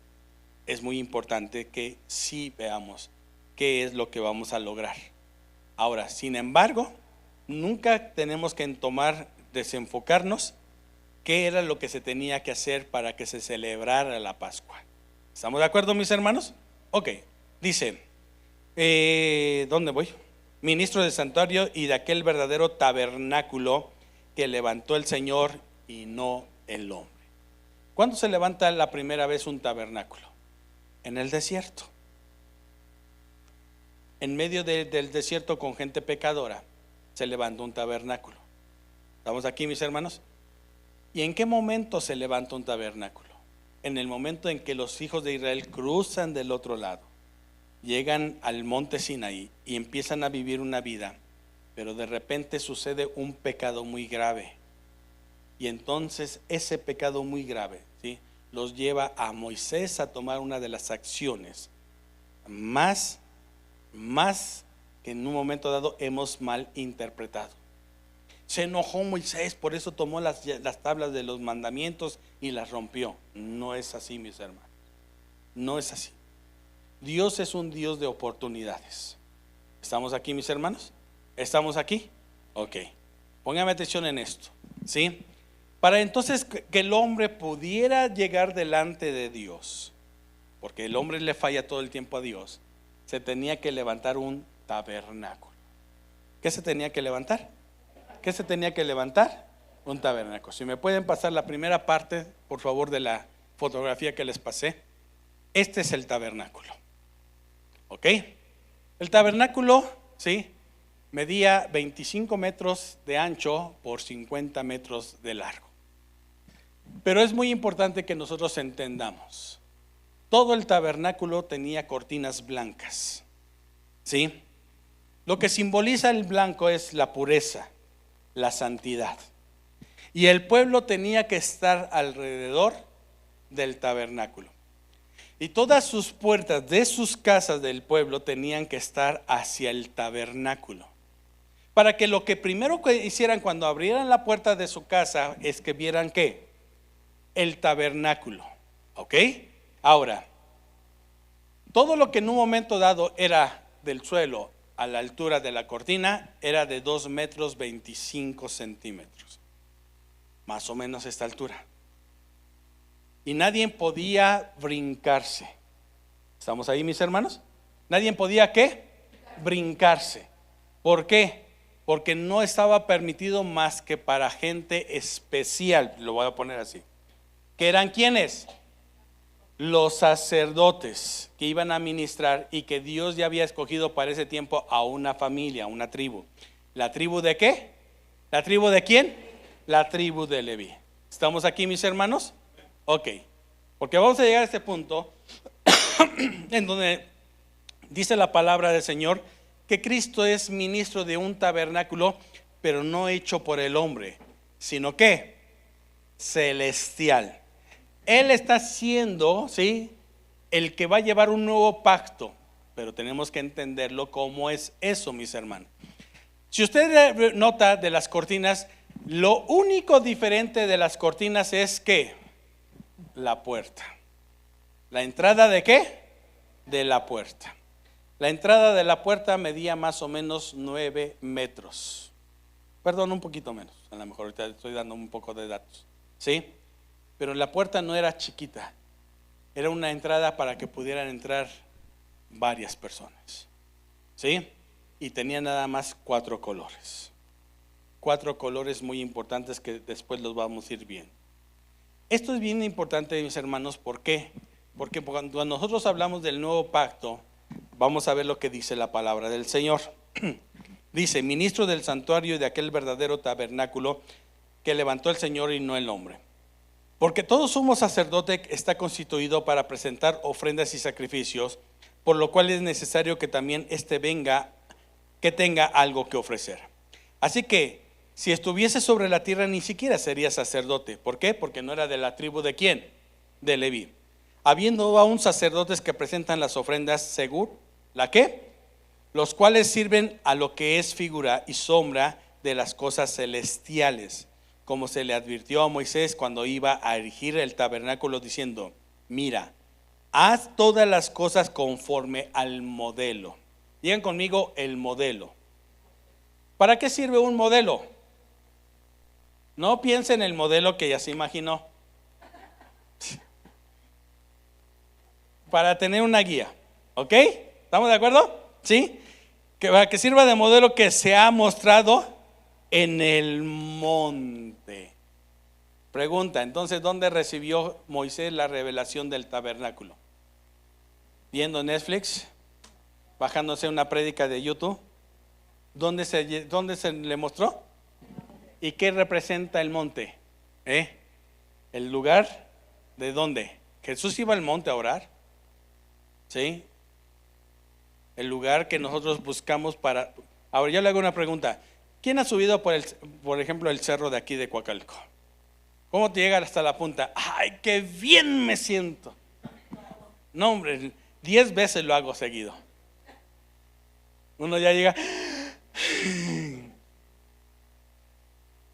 es muy importante que sí veamos qué es lo que vamos a lograr. Ahora, sin embargo, nunca tenemos que desenfocarnos qué era lo que se tenía que hacer para que se celebrara la Pascua. ¿Estamos de acuerdo, mis hermanos? Ok, dice, ¿dónde voy? Ministro del santuario y de aquel verdadero tabernáculo que levantó el Señor y no el hombre. ¿Cuándo se levanta la primera vez un tabernáculo? En el desierto. En medio del desierto con gente pecadora se levanta un tabernáculo. ¿Estamos aquí, mis hermanos? ¿Y en qué momento se levanta un tabernáculo? En el momento en que los hijos de Israel cruzan del otro lado, llegan al monte Sinaí y empiezan a vivir una vida, pero de repente sucede un pecado muy grave, y entonces ese pecado muy grave, ¿sí?, los lleva a Moisés a tomar una de las acciones más que en un momento dado hemos mal interpretado. Se enojó Moisés, por eso tomó las tablas de los mandamientos y las rompió. No es así, mis hermanos, no es así. Dios es un Dios de oportunidades. ¿Estamos aquí, mis hermanos? ¿Estamos aquí? Ok, póngame atención en esto, ¿sí? Para entonces que el hombre pudiera llegar delante de Dios, porque el hombre le falla todo el tiempo a Dios, se tenía que levantar un tabernáculo. ¿Qué se tenía que levantar? ¿Qué se tenía que levantar? Un tabernáculo. Si me pueden pasar la primera parte, por favor, de la fotografía que les pasé. Este es el tabernáculo. ¿Ok? El tabernáculo, ¿sí?, medía 25 metros de ancho por 50 metros de largo. Pero es muy importante que nosotros entendamos, todo el tabernáculo tenía cortinas blancas, ¿sí? Lo que simboliza el blanco es la pureza, la santidad. Y el pueblo tenía que estar alrededor del tabernáculo. Y todas sus puertas de sus casas del pueblo tenían que estar hacia el tabernáculo. Para que lo que primero que hicieran cuando abrieran la puerta de su casa es que vieran ¿qué? El tabernáculo. ¿Ok? Ahora, todo lo que en un momento dado era del suelo a la altura de la cortina era de 2 metros 25 centímetros. Más o menos esta altura. Y nadie podía brincarse. ¿Estamos ahí, mis hermanos? Nadie podía ¿qué? Brincarse. ¿Por qué? Porque no estaba permitido más que para gente especial. Lo voy a poner así. ¿Que eran quiénes? Los sacerdotes que iban a ministrar y que Dios ya había escogido para ese tiempo a una familia, a una tribu. ¿La tribu de qué? ¿La tribu de quién? La tribu de Leví. ¿Estamos aquí, mis hermanos? Ok, porque vamos a llegar a este punto en donde dice la palabra del Señor que Cristo es ministro de un tabernáculo, pero no hecho por el hombre, sino que celestial. Él está siendo, ¿sí?, el que va a llevar un nuevo pacto, pero tenemos que entenderlo como es eso, mis hermanos. Si usted nota de las cortinas, lo único diferente de las cortinas es que la puerta. ¿La entrada de qué? De la puerta. La entrada de la puerta medía más o menos 9 metros. Perdón, un poquito menos. A lo mejor ahorita estoy dando un poco de datos. ¿Sí? Pero la puerta no era chiquita. Era una entrada para que pudieran entrar varias personas. ¿Sí? Y tenía nada más 4 colores. 4 colores muy importantes que después los vamos a ir viendo. Esto es bien importante, mis hermanos. ¿Por qué? Porque cuando nosotros hablamos del nuevo pacto, vamos a ver lo que dice la palabra del Señor. Dice: ministro del santuario y de aquel verdadero tabernáculo que levantó el Señor y no el hombre. Porque todo sumo sacerdote está constituido para presentar ofrendas y sacrificios, por lo cual es necesario que también éste venga, que tenga algo que ofrecer. Así que si estuviese sobre la tierra, ni siquiera sería sacerdote. ¿Por qué? Porque no era de la tribu de ¿quién? De Leví. Habiendo aún sacerdotes que presentan las ofrendas según ¿la qué? Los cuales sirven a lo que es figura y sombra de las cosas celestiales, como se le advirtió a Moisés cuando iba a erigir el tabernáculo, diciendo: mira, haz todas las cosas conforme al modelo. Digan conmigo: el modelo. ¿Para qué sirve un modelo? No piense en el modelo que ya se imaginó. Para tener una guía, ¿ok? ¿Estamos de acuerdo? ¿Sí? Que para que sirva de modelo que se ha mostrado en el monte. Pregunta: entonces, ¿dónde recibió Moisés la revelación del tabernáculo? ¿Viendo Netflix? ¿Bajándose una prédica de YouTube? ¿Dónde se le mostró? ¿Y qué representa el monte? ¿El lugar de dónde? Jesús iba al monte a orar. ¿Sí? El lugar que nosotros buscamos para... Ahora yo le hago una pregunta. ¿Quién ha subido por ejemplo, el cerro de aquí de Coacalco? ¿Cómo te llega hasta la punta? ¡Ay, qué bien me siento! No, hombre, 10 veces lo hago seguido. Uno ya llega...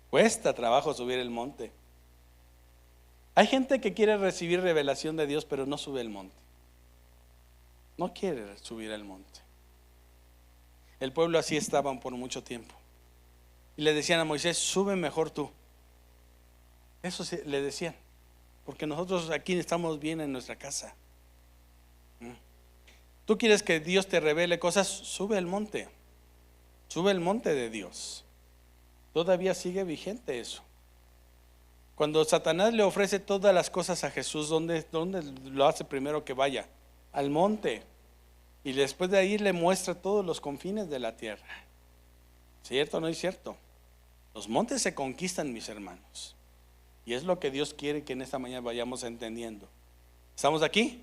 Cuesta trabajo subir el monte. Hay gente que quiere recibir revelación de Dios, pero no sube el monte. No quiere subir el monte. El pueblo así estaban por mucho tiempo. Y le decían a Moisés: sube mejor tú. Eso sí, le decían, porque nosotros aquí estamos bien en nuestra casa. ¿Tú quieres que Dios te revele cosas? Sube el monte. Sube el monte de Dios. Todavía sigue vigente eso. Cuando Satanás le ofrece todas las cosas a Jesús, ¿dónde lo hace primero que vaya? Al monte. Y después de ahí le muestra todos los confines de la tierra. ¿Cierto o no es cierto? Los montes se conquistan, mis hermanos. Y es lo que Dios quiere que en esta mañana vayamos entendiendo. ¿Estamos aquí?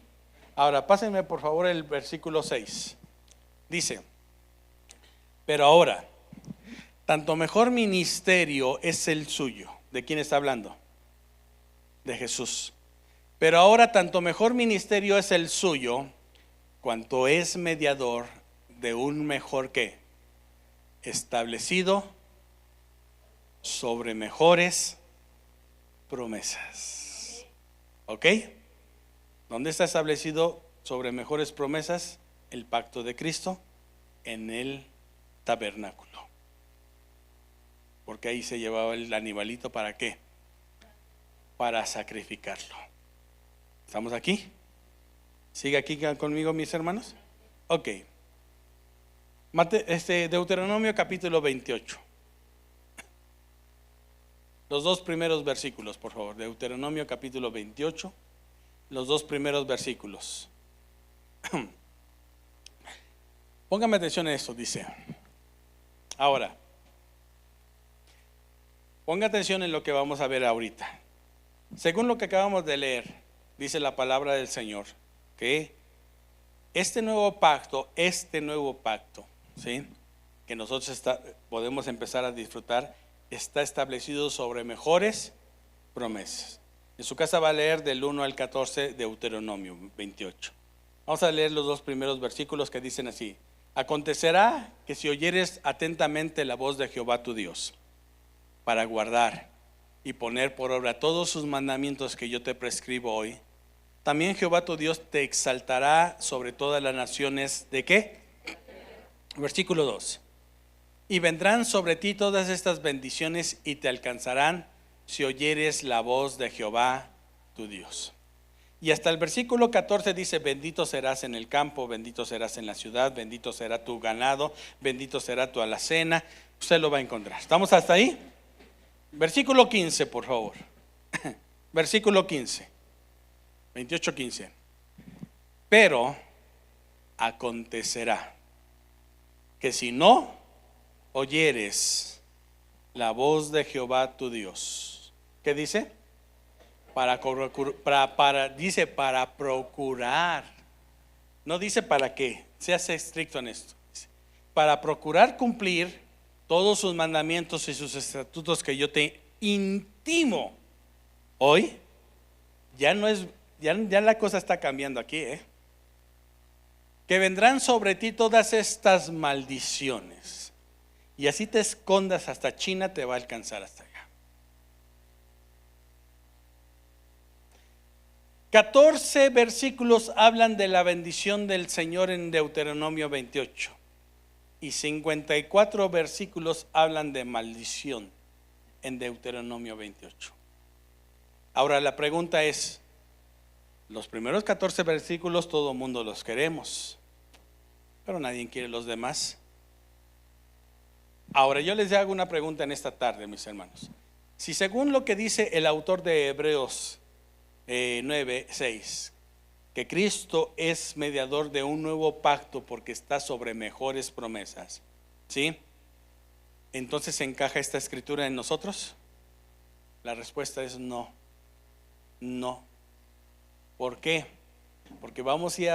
Ahora pásenme por favor el versículo 6. Dice: Pero ahora, tanto mejor ministerio es el suyo. ¿De quién está hablando? De Jesús. Pero ahora tanto mejor ministerio es el suyo, cuanto es mediador de un mejor ¿qué? Establecido sobre mejores promesas. ¿Ok? ¿Dónde está establecido sobre mejores promesas? El pacto de Cristo en el tabernáculo. Porque ahí se llevaba el animalito, ¿para qué? Para sacrificarlo. ¿Estamos aquí? ¿Sigue aquí conmigo, mis hermanos? Ok. Deuteronomio capítulo 28. Los dos primeros versículos, por favor. Deuteronomio capítulo 28. Los dos primeros versículos. Póngame atención a esto, dice. Ahora, ponga atención en lo que vamos a ver ahorita. Según lo que acabamos de leer, dice la palabra del Señor, que este nuevo pacto, ¿sí? Que nosotros podemos empezar a disfrutar, está establecido sobre mejores promesas. En su casa va a leer del 1 al 14 de Deuteronomio 28. Vamos a leer los dos primeros versículos que dicen así: acontecerá que si oyeres atentamente la voz de Jehová tu Dios, para guardar y poner por obra todos sus mandamientos que yo te prescribo hoy, también Jehová tu Dios te exaltará sobre todas las naciones. ¿De qué? Versículo 2. Y vendrán sobre ti todas estas bendiciones y te alcanzarán si oyeres la voz de Jehová tu Dios. Y hasta el versículo 14 dice: bendito serás en el campo, bendito serás en la ciudad, bendito será tu ganado, bendito será tu alacena. Usted lo va a encontrar. ¿Estamos hasta ahí? Versículo 15, por favor. Versículo 15. 28:15. Pero acontecerá que si no oyeres la voz de Jehová tu Dios, ¿qué dice? Dice para procurar. No dice para qué. Seas estricto en esto. Dice, para procurar cumplir todos sus mandamientos y sus estatutos que yo te intimo hoy. Ya no es, ya la cosa está cambiando aquí, que vendrán sobre ti todas estas maldiciones, y así te escondas hasta China, te va a alcanzar hasta allá. 14 versículos hablan de la bendición del Señor en Deuteronomio 28, y 54 versículos hablan de maldición en Deuteronomio 28. Ahora la pregunta es: los primeros 14 versículos todo el mundo los queremos, pero nadie quiere los demás. Ahora yo les hago una pregunta en esta tarde, mis hermanos. Si según lo que dice el autor de Hebreos 9:6, que Cristo es mediador de un nuevo pacto porque está sobre mejores promesas, ¿sí? Entonces, ¿se encaja esta escritura en nosotros? La respuesta es no. No. ¿Por qué? Porque vamos a ir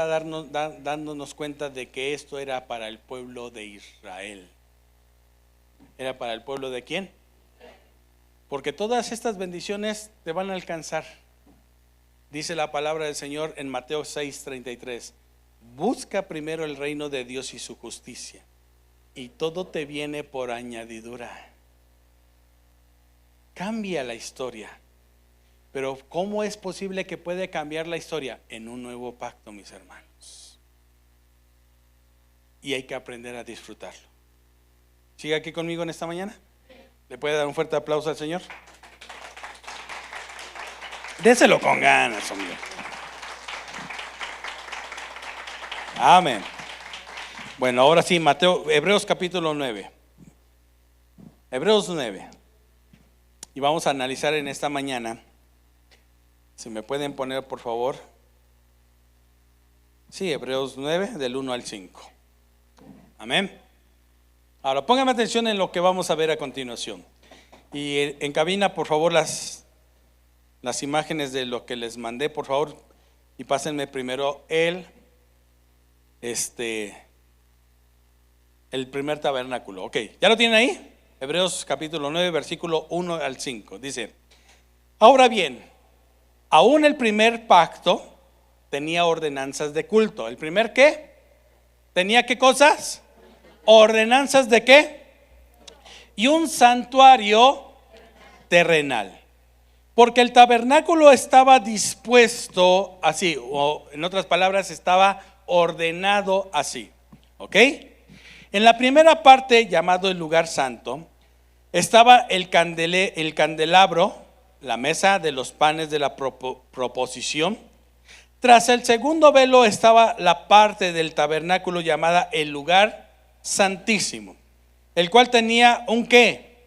dándonos cuenta de que esto era para el pueblo de Israel. ¿Era para el pueblo de quién? Porque todas estas bendiciones te van a alcanzar. Dice la palabra del Señor en Mateo 6:33: busca primero el reino de Dios y su justicia, y todo te viene por añadidura. Cambia la historia. Pero ¿cómo es posible que puede cambiar la historia? En un nuevo pacto, mis hermanos. Y hay que aprender a disfrutarlo. ¿Sigue aquí conmigo en esta mañana? ¿Le puede dar un fuerte aplauso al Señor? Déselo con ganas, hombre. Amén. Bueno, ahora sí, Hebreos capítulo 9. Hebreos 9. Y vamos a analizar en esta mañana. Si me pueden poner, por favor. Sí, Hebreos 9, del 1 al 5. Amén. Ahora pónganme atención en lo que vamos a ver a continuación. Y en cabina, por favor, las imágenes de lo que les mandé, por favor. Y pásenme primero el El primer tabernáculo. Ok, ¿ya lo tienen ahí? Hebreos capítulo 9, versículo 1 al 5. Dice, ahora bien, aún el primer pacto tenía ordenanzas de culto. ¿El primer qué? ¿Tenía qué cosas? Ordenanzas de qué? Y un santuario terrenal. Porque el tabernáculo estaba dispuesto así, o en otras palabras, estaba ordenado así. ¿Ok? En la primera parte, llamado el lugar santo, estaba el candelabro, la mesa de los panes de la proposición. Tras el segundo velo estaba la parte del tabernáculo llamada el lugar santísimo, el cual tenía un ¿qué?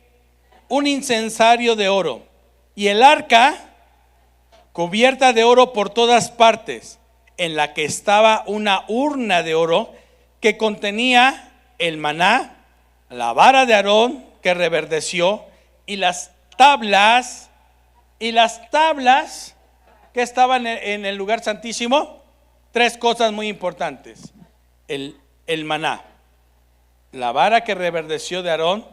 Un incensario de oro, y el arca cubierta de oro por todas partes, en la que estaba una urna de oro que contenía el maná, la vara de Aarón que reverdeció, y las tablas que estaban en el lugar santísimo. Tres cosas muy importantes: el maná, la vara que reverdeció de Aarón,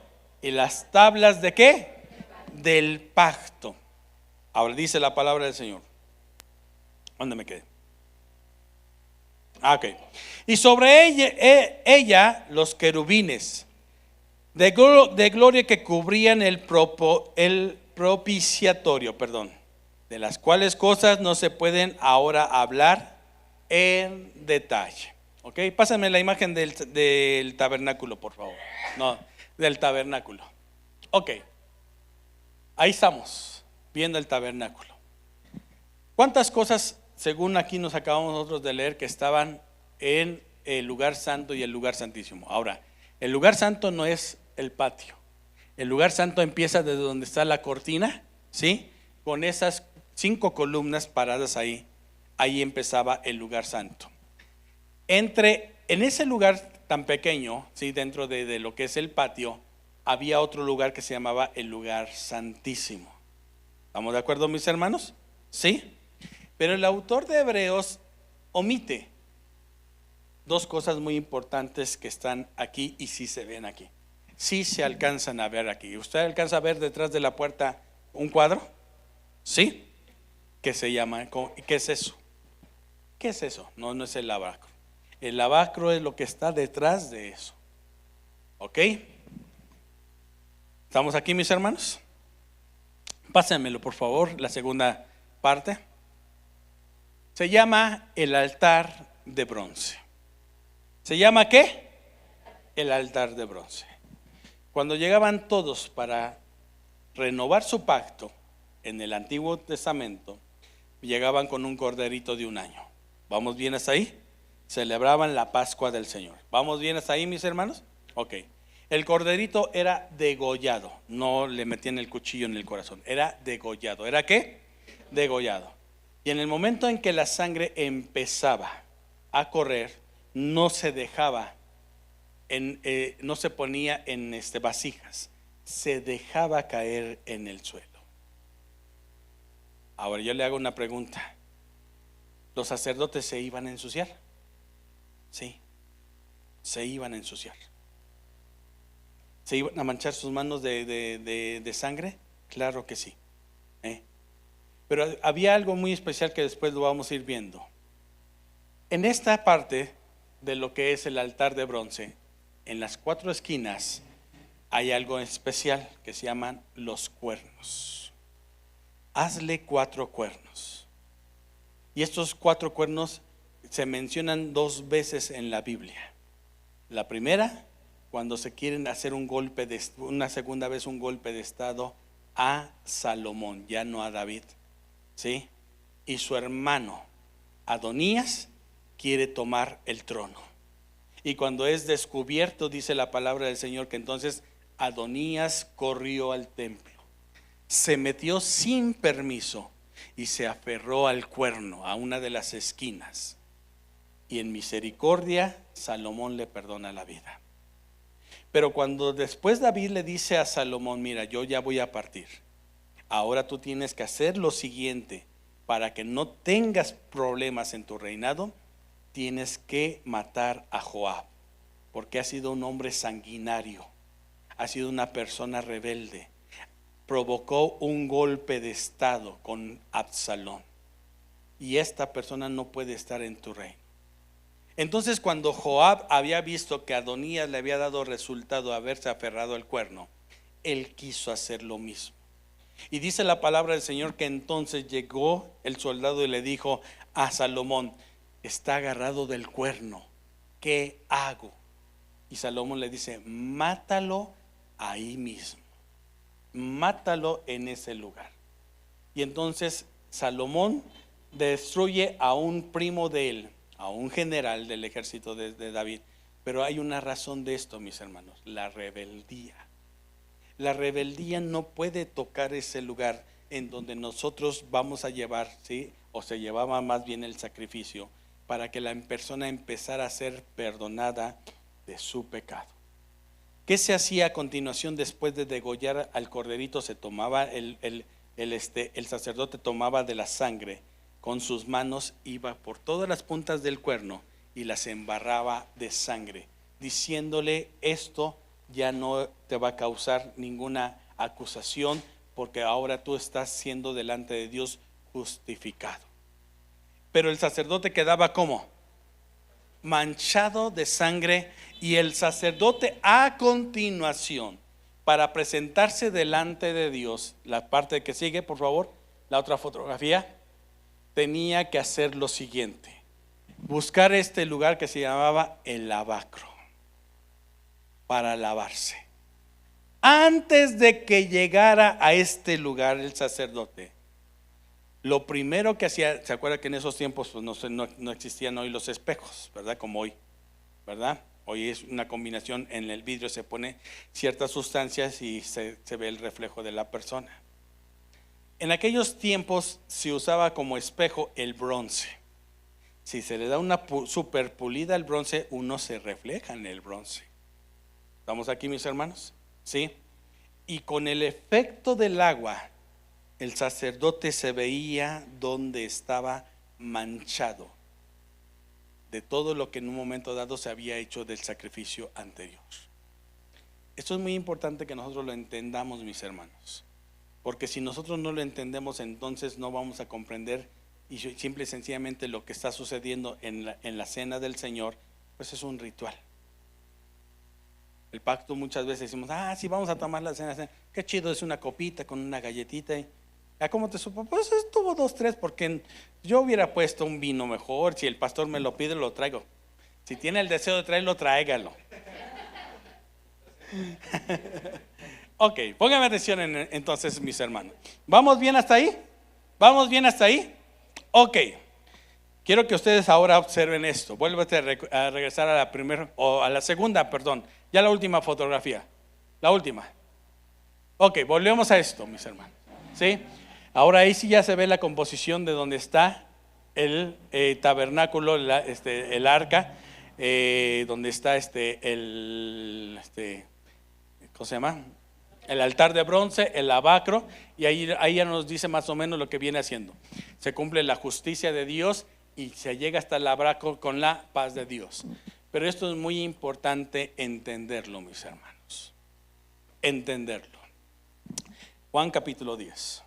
y las tablas de ¿qué? Del pacto. Ahora dice la palabra del Señor. ¿Dónde me quedé? Ok. Y sobre ella los querubines de gloria que cubrían el propiciatorio, de las cuales cosas no se pueden ahora hablar en detalle. Ok, pásame la imagen del tabernáculo, por favor. No, del tabernáculo. Ok, ahí estamos, viendo el tabernáculo. ¿Cuántas cosas, según aquí nos acabamos nosotros de leer, que estaban en el lugar santo y el lugar santísimo? Ahora, el lugar santo no es el patio. El lugar santo empieza desde donde está la cortina, ¿sí? Con esas 5 columnas paradas ahí. Ahí empezaba el lugar santo. En ese lugar tan pequeño, ¿sí? Dentro de lo que es el patio, había otro lugar que se llamaba el lugar santísimo. ¿Estamos de acuerdo, mis hermanos? ¿Sí? Pero el autor de Hebreos omite 2 cosas muy importantes que están aquí y sí se ven aquí. Sí se alcanzan a ver aquí. ¿Usted alcanza a ver detrás de la puerta un cuadro? ¿Sí? ¿Qué se llama? ¿Qué es eso? ¿Qué es eso? No es el lavacro. El lavacro es lo que está detrás de eso. ¿Ok? ¿Estamos aquí, mis hermanos? Pásenmelo, por favor, la segunda parte. Se llama el altar de bronce. ¿Se llama qué? El altar de bronce. Cuando llegaban todos para renovar su pacto en el Antiguo Testamento, llegaban con un corderito de 1 año. ¿Vamos bien hasta ahí? Celebraban la Pascua del Señor. ¿Vamos bien hasta ahí, mis hermanos? Ok. El corderito era degollado, no le metían el cuchillo en el corazón, era degollado. ¿Era qué? Degollado. Y en el momento en que la sangre empezaba a correr, no se dejaba no se ponía en vasijas, se dejaba caer en el suelo. Ahora yo le hago una pregunta: ¿los sacerdotes se iban a ensuciar? Sí, se iban a ensuciar. ¿Se iban a manchar sus manos de sangre? Claro que sí. Pero había algo muy especial que después lo vamos a ir viendo. En esta parte de lo que es el altar de bronce, en las 4 esquinas hay algo especial que se llaman los cuernos. Hazle 4 cuernos. Y estos 4 cuernos se mencionan 2 veces en la Biblia. La primera, cuando se quieren hacer una segunda vez un golpe de estado a Salomón, ya no a David, ¿sí? Y su hermano Adonías quiere tomar el trono. Y cuando es descubierto, dice la palabra del Señor, que entonces Adonías corrió al templo, se metió sin permiso y se aferró al cuerno, a una de las esquinas. Y en misericordia Salomón le perdona la vida. Pero cuando después David le dice a Salomón: mira, yo ya voy a partir, ahora tú tienes que hacer lo siguiente para que no tengas problemas en tu reinado: tienes que matar a Joab. porque ha sido un hombre sanguinario, ha sido una persona rebelde, provocó un golpe de estado con Absalón, y esta persona no puede estar en tu reino. Entonces, cuando Joab había visto que Adonías le había dado resultado haberse aferrado al cuerno, él quiso hacer lo mismo. Y dice la palabra del Señor que entonces llegó el soldado y le dijo a Salomón: está agarrado del cuerno, ¿qué hago? Y Salomón le dice: mátalo ahí mismo, mátalo en ese lugar. Y entonces Salomón destruye a un primo de él, a un general del ejército de David. Pero hay una razón de esto, mis hermanos: la rebeldía. La rebeldía no puede tocar ese lugar en donde nosotros vamos a llevar, ¿sí? O se llevaba más bien el sacrificio, para que la persona empezara a ser perdonada de su pecado. ¿Qué se hacía a continuación después de degollar al corderito? Se tomaba el sacerdote tomaba de la sangre con sus manos, iba por todas las puntas del cuerno y las embarraba de sangre, diciéndole: esto ya no te va a causar ninguna acusación, porque ahora tú estás siendo delante de Dios justificado. Pero el sacerdote quedaba ¿cómo? Manchado de sangre, y el sacerdote a continuación, para presentarse delante de Dios, la parte que sigue, por favor, la otra fotografía, tenía que hacer lo siguiente: buscar este lugar que se llamaba el lavacro para lavarse. Antes de que llegara a este lugar el sacerdote, lo primero que hacía, ¿se acuerda que en esos tiempos pues no existían hoy los espejos, verdad? Como hoy, ¿verdad? Hoy es una combinación, en el vidrio se pone ciertas sustancias y se ve el reflejo de la persona. En aquellos tiempos se usaba como espejo el bronce. Si se le da una super pulida al bronce, uno se refleja en el bronce. ¿Estamos aquí, mis hermanos? Sí. Y con el efecto del agua, el sacerdote se veía donde estaba manchado de todo lo que en un momento dado se había hecho del sacrificio anterior. Esto es muy importante que nosotros lo entendamos, mis hermanos, porque si nosotros no lo entendemos, entonces no vamos a comprender, y simple y sencillamente lo que está sucediendo en la cena del Señor, pues es un ritual. El pacto, muchas veces decimos: sí, vamos a tomar la cena, qué chido, es una copita con una galletita. ¿Cómo te supo? Pues estuvo 2, 3, porque yo hubiera puesto un vino mejor. Si el pastor me lo pide, lo traigo. Si tiene el deseo de traerlo, tráigalo. Ok, póngame atención entonces, mis hermanos. ¿Vamos bien hasta ahí? ¿Vamos bien hasta ahí? Ok. Quiero que ustedes ahora observen esto. Vuélvete a regresar a la primera, o a la segunda, perdón. Ya la última fotografía. La última. Ok, volvemos a esto, mis hermanos. ¿Sí? Ahora ahí sí ya se ve la composición de donde está el tabernáculo, el arca, donde está ¿cómo se llama? El altar de bronce, el lavacro, y ahí ya nos dice más o menos lo que viene haciendo. Se cumple la justicia de Dios y se llega hasta el lavacro con la paz de Dios. Pero esto es muy importante entenderlo, mis hermanos. Entenderlo. Juan capítulo 10.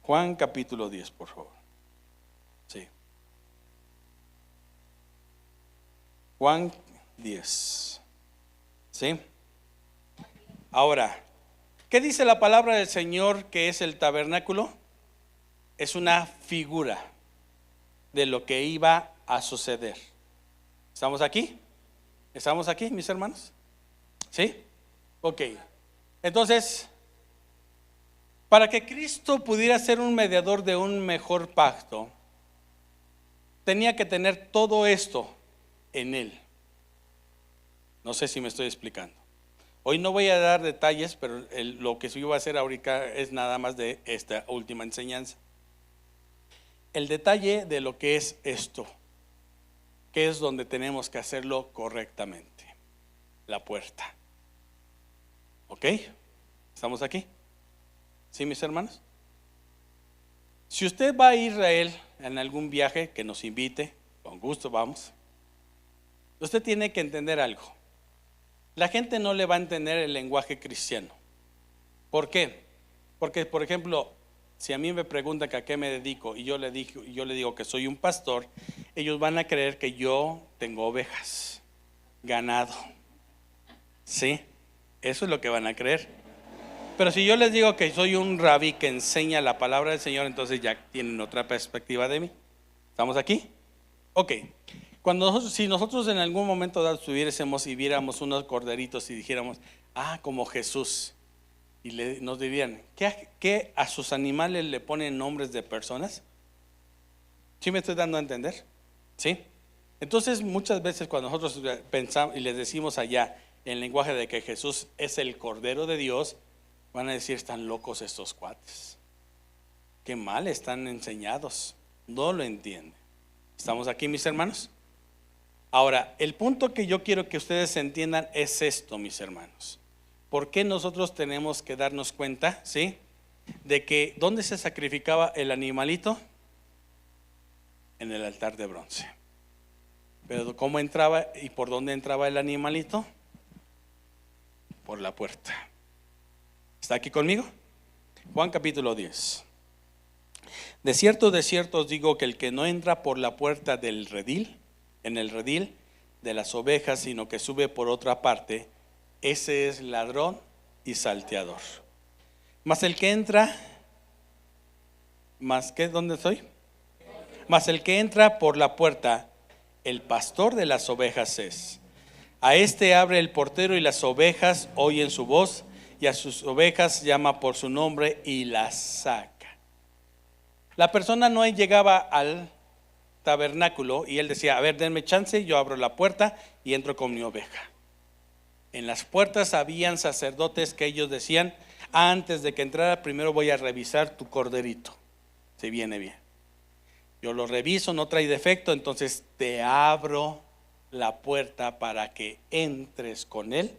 Juan capítulo 10, por favor. Sí. Juan 10. ¿Sí? Ahora, ¿qué dice la palabra del Señor que es el tabernáculo? Es una figura de lo que iba a suceder. ¿Estamos aquí? ¿Estamos aquí, mis hermanos? ¿Sí? Ok. Entonces, para que Cristo pudiera ser un mediador de un mejor pacto, tenía que tener todo esto en él. No sé si me estoy explicando. Hoy no voy a dar detalles, pero lo que yo voy a hacer ahorita es nada más de esta última enseñanza. El detalle de lo que es esto, que es donde tenemos que hacerlo correctamente: la puerta. ¿Ok? ¿Estamos aquí? ¿Sí, mis hermanos? Si usted va a Israel en algún viaje, que nos invite, con gusto vamos. Usted tiene que entender algo. La gente no le va a entender el lenguaje cristiano. ¿Por qué? Porque, por ejemplo, si a mí me preguntan que a qué me dedico y yo le digo que soy un pastor, ellos van a creer que yo tengo ovejas, ganado. ¿Sí? Eso es lo que van a creer. Pero si yo les digo que soy un rabí que enseña la palabra del Señor, entonces ya tienen otra perspectiva de mí. ¿Estamos aquí? Ok. Si nosotros en algún momento dado estuviésemos y viéramos unos corderitos y dijéramos, como Jesús, y nos dirían, ¿qué a sus animales le ponen nombres de personas? ¿Sí me estoy dando a entender? ¿Sí? Entonces muchas veces cuando nosotros pensamos y les decimos allá en el lenguaje de que Jesús es el Cordero de Dios, van a decir, están locos estos cuates, qué mal están enseñados, no lo entienden. ¿Estamos aquí, mis hermanos? Ahora, el punto que yo quiero que ustedes entiendan es esto, mis hermanos. ¿Por qué nosotros tenemos que darnos cuenta, sí, de que dónde se sacrificaba el animalito? En el altar de bronce. Pero ¿cómo entraba y por dónde entraba el animalito? Por la puerta. ¿Está aquí conmigo? Juan capítulo 10. De cierto os digo que el que no entra por la puerta del redil, en el redil de las ovejas, sino que sube por otra parte, ese es ladrón y salteador. Mas el que entra, ¿dónde estoy? Mas el que entra por la puerta, el pastor de las ovejas es. A este abre el portero y las ovejas oyen su voz, y a sus ovejas llama por su nombre y las saca. La persona no llegaba al tabernáculo y él decía, a ver, denme chance, yo abro la puerta y entro con mi oveja. En las puertas habían sacerdotes que ellos decían, antes de que entrara, primero voy a revisar tu corderito, si viene bien. Yo lo reviso, no trae defecto, entonces te abro la puerta para que entres con él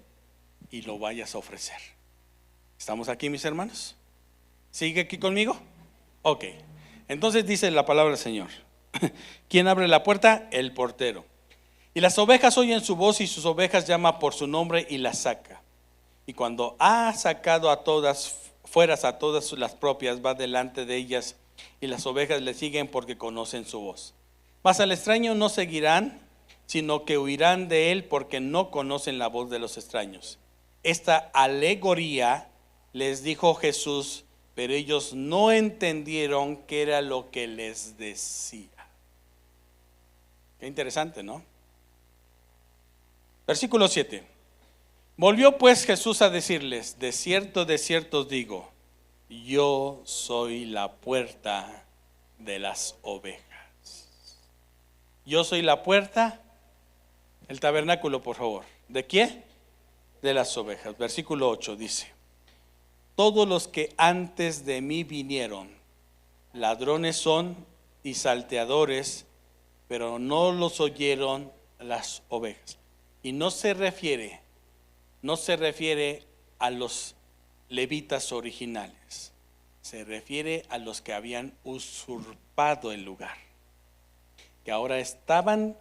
y lo vayas a ofrecer. ¿Estamos aquí, mis hermanos? ¿Sigue aquí conmigo? Ok. Entonces dice la palabra del Señor. ¿Quién abre la puerta? El portero. Y las ovejas oyen su voz y sus ovejas llama por su nombre y las saca. Y cuando ha sacado a todas, fueras a todas las propias, va delante de ellas y las ovejas le siguen porque conocen su voz. Mas al extraño no seguirán, sino que huirán de él porque no conocen la voz de los extraños. Esta alegoría les dijo Jesús, pero ellos no entendieron qué era lo que les decía. Qué interesante, ¿no? Versículo 7. Volvió pues Jesús a decirles, de cierto os digo, yo soy la puerta de las ovejas. Yo soy la puerta, el tabernáculo, por favor. ¿De quién? De las ovejas. Versículo 8 dice, todos los que antes de mí vinieron, ladrones son y salteadores, pero no los oyeron las ovejas. Y no se refiere a los levitas originales, se refiere a los que habían usurpado el lugar, que ahora estaban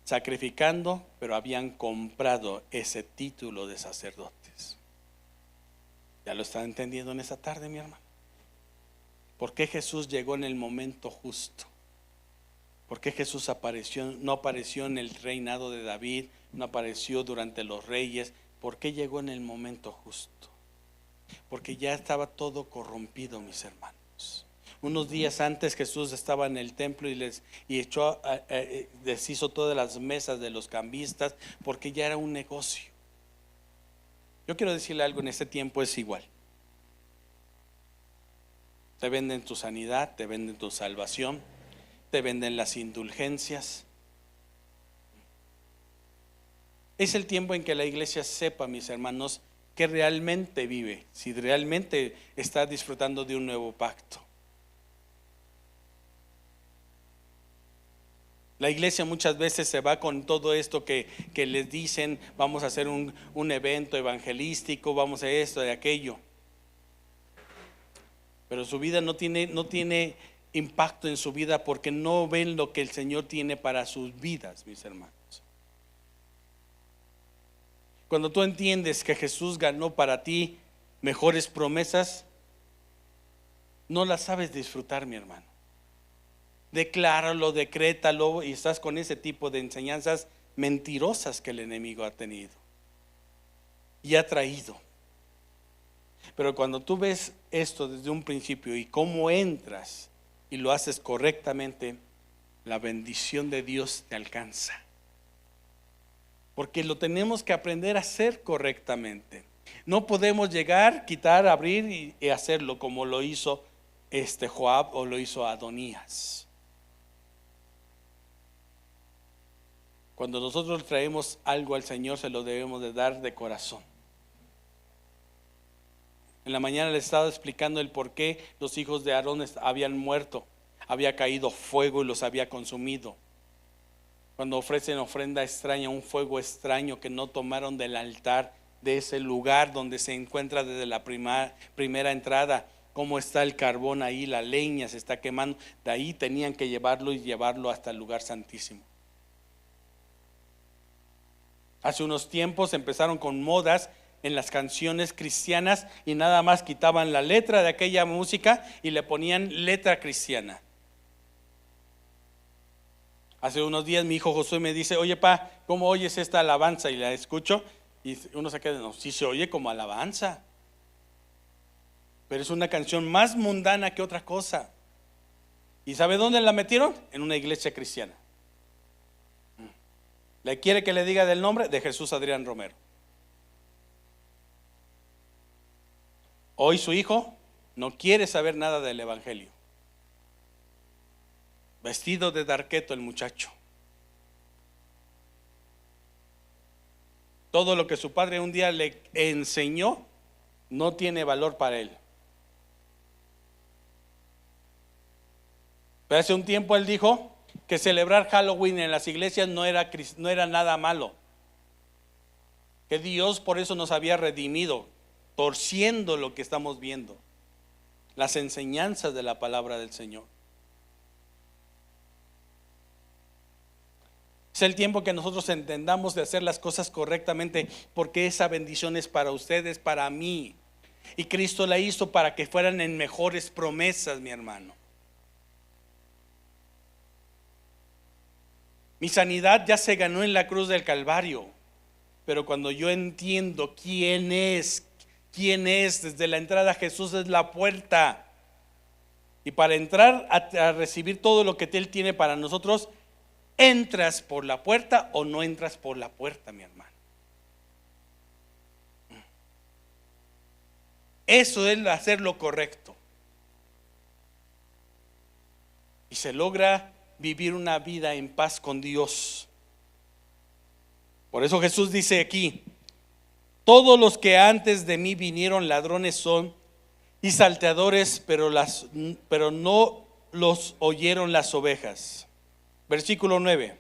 sacrificando, pero habían comprado ese título de sacerdotes. ¿Ya lo están entendiendo en esta tarde, mi hermano? ¿Por qué Jesús llegó en el momento justo? ¿Por qué Jesús no apareció en el reinado de David, no apareció durante los reyes? ¿Por qué llegó en el momento justo? Porque ya estaba todo corrompido, mis hermanos. Unos días antes Jesús estaba en el templo y deshizo todas las mesas de los cambistas, porque ya era un negocio. Yo quiero decirle algo, en este tiempo es igual. Te venden tu sanidad, te venden tu salvación, te venden las indulgencias. Es el tiempo en que la iglesia sepa, mis hermanos, que realmente vive, si realmente está disfrutando de un nuevo pacto. La iglesia muchas veces se va con todo esto que les dicen, vamos a hacer un evento evangelístico, vamos a esto y aquello. Pero su vida no tiene impacto en su vida porque no ven lo que el Señor tiene para sus vidas, mis hermanos. Cuando tú entiendes que Jesús ganó para ti mejores promesas, no las sabes disfrutar, mi hermano. Decláralo, decrétalo, y estás con ese tipo de enseñanzas mentirosas que el enemigo ha tenido y ha traído. Pero cuando tú ves esto desde un principio y cómo entras y lo haces correctamente, la bendición de Dios te alcanza. Porque lo tenemos que aprender a hacer correctamente. No podemos llegar, quitar, abrir y hacerlo como lo hizo Joab o lo hizo Adonías. Cuando nosotros traemos algo al Señor, se lo debemos de dar de corazón. En la mañana les estaba explicando el por qué los hijos de Aarón habían muerto. Había caído fuego y los había consumido. Cuando ofrecen ofrenda extraña, un fuego extraño que no tomaron del altar, de ese lugar donde se encuentra desde la primera entrada, cómo está el carbón ahí, la leña se está quemando, de ahí tenían que llevarlo hasta el lugar santísimo. Hace unos tiempos empezaron con modas en las canciones cristianas y nada más quitaban la letra de aquella música y le ponían letra cristiana. Hace unos días mi hijo Josué me dice: oye, pa, ¿cómo oyes esta alabanza? Y la escucho y uno se queda, no, sí se oye como alabanza, pero es una canción más mundana que otra cosa. ¿Y sabe dónde la metieron? En una iglesia cristiana. ¿Le quiere que le diga del nombre? De Jesús Adrián Romero. Hoy su hijo no quiere saber nada del evangelio. Vestido de darqueto el muchacho. Todo lo que su padre un día le enseñó no tiene valor para él. Pero hace un tiempo él dijo que celebrar Halloween en las iglesias no era nada malo, que Dios por eso nos había redimido, torciendo lo que estamos viendo, las enseñanzas de la palabra del Señor. Es el tiempo que nosotros entendamos de hacer las cosas correctamente, porque esa bendición es para ustedes, para mí. Y Cristo la hizo para que fueran en mejores promesas, mi hermano. Mi sanidad ya se ganó en la cruz del Calvario, pero cuando yo entiendo quién es desde la entrada, Jesús es la puerta. Y para entrar a recibir todo lo que Él tiene para nosotros, ¿entras por la puerta o no entras por la puerta, mi hermano? Eso es hacer lo correcto. Y se logra vivir una vida en paz con Dios. Por eso Jesús dice aquí: todos los que antes de mí vinieron ladrones son y salteadores, pero no los oyeron las ovejas. Versículo 9: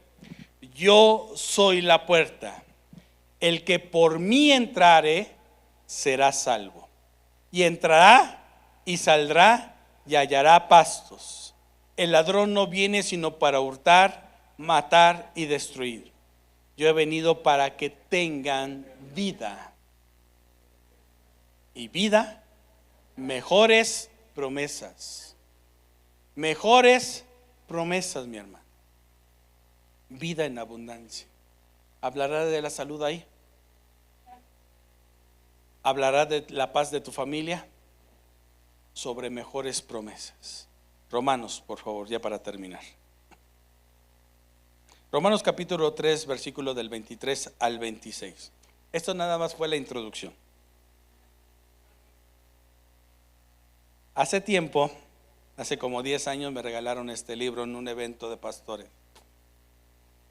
yo soy la puerta, el que por mí entrare será salvo, y entrará y saldrá y hallará pastos. El ladrón no viene sino para hurtar, matar y destruir. Yo he venido para que tengan vida, y vida, mejores promesas. Mejores promesas, mi hermano. Vida en abundancia. ¿Hablará de la salud ahí? ¿Hablará de la paz de tu familia? Sobre mejores promesas. Romanos, por favor, ya para terminar. Romanos capítulo 3, versículo del 23 al 26. Esto nada más fue la introducción. Hace tiempo, hace como 10 años, me regalaron este libro en un evento de pastores.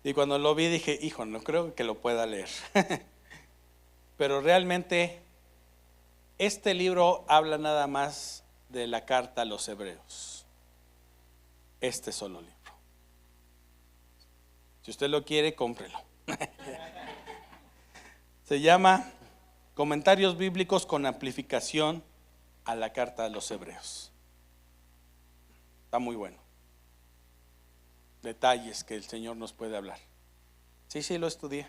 Y cuando lo vi dije: hijo, no creo que lo pueda leer. Pero realmente este libro habla nada más de la carta a los hebreos. Este solo libro. Si usted lo quiere, cómprelo. Se llama Comentarios Bíblicos con Amplificación a la carta a los hebreos. Está muy bueno. Detalles que el Señor nos puede hablar. Sí, lo estudié.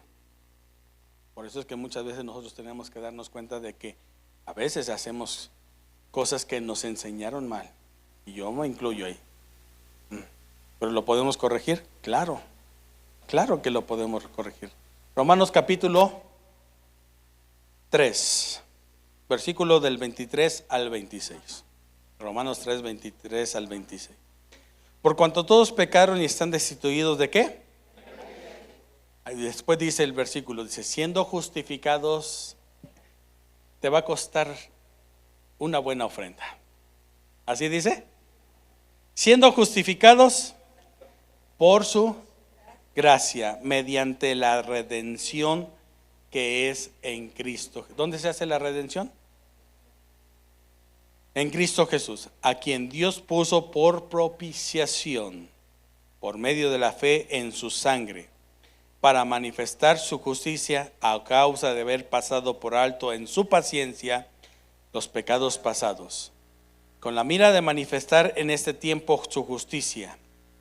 Por eso es que muchas veces nosotros tenemos que darnos cuenta de que a veces hacemos cosas que nos enseñaron mal. Y yo me incluyo ahí. ¿Pero lo podemos corregir? Claro, claro que lo podemos corregir. Romanos capítulo 3, versículo del 23 al 26. Romanos 3, 23 al 26. Por cuanto todos pecaron y están destituidos ¿de qué? Después dice el versículo, dice, siendo justificados, te va a costar una buena ofrenda. ¿Así dice? Siendo justificados por su gracia, mediante la redención que es en Cristo. ¿Dónde se hace la redención? En Cristo Jesús, a quien Dios puso por propiciación, por medio de la fe en su sangre, para manifestar su justicia a causa de haber pasado por alto en su paciencia los pecados pasados, con la mira de manifestar en este tiempo su justicia,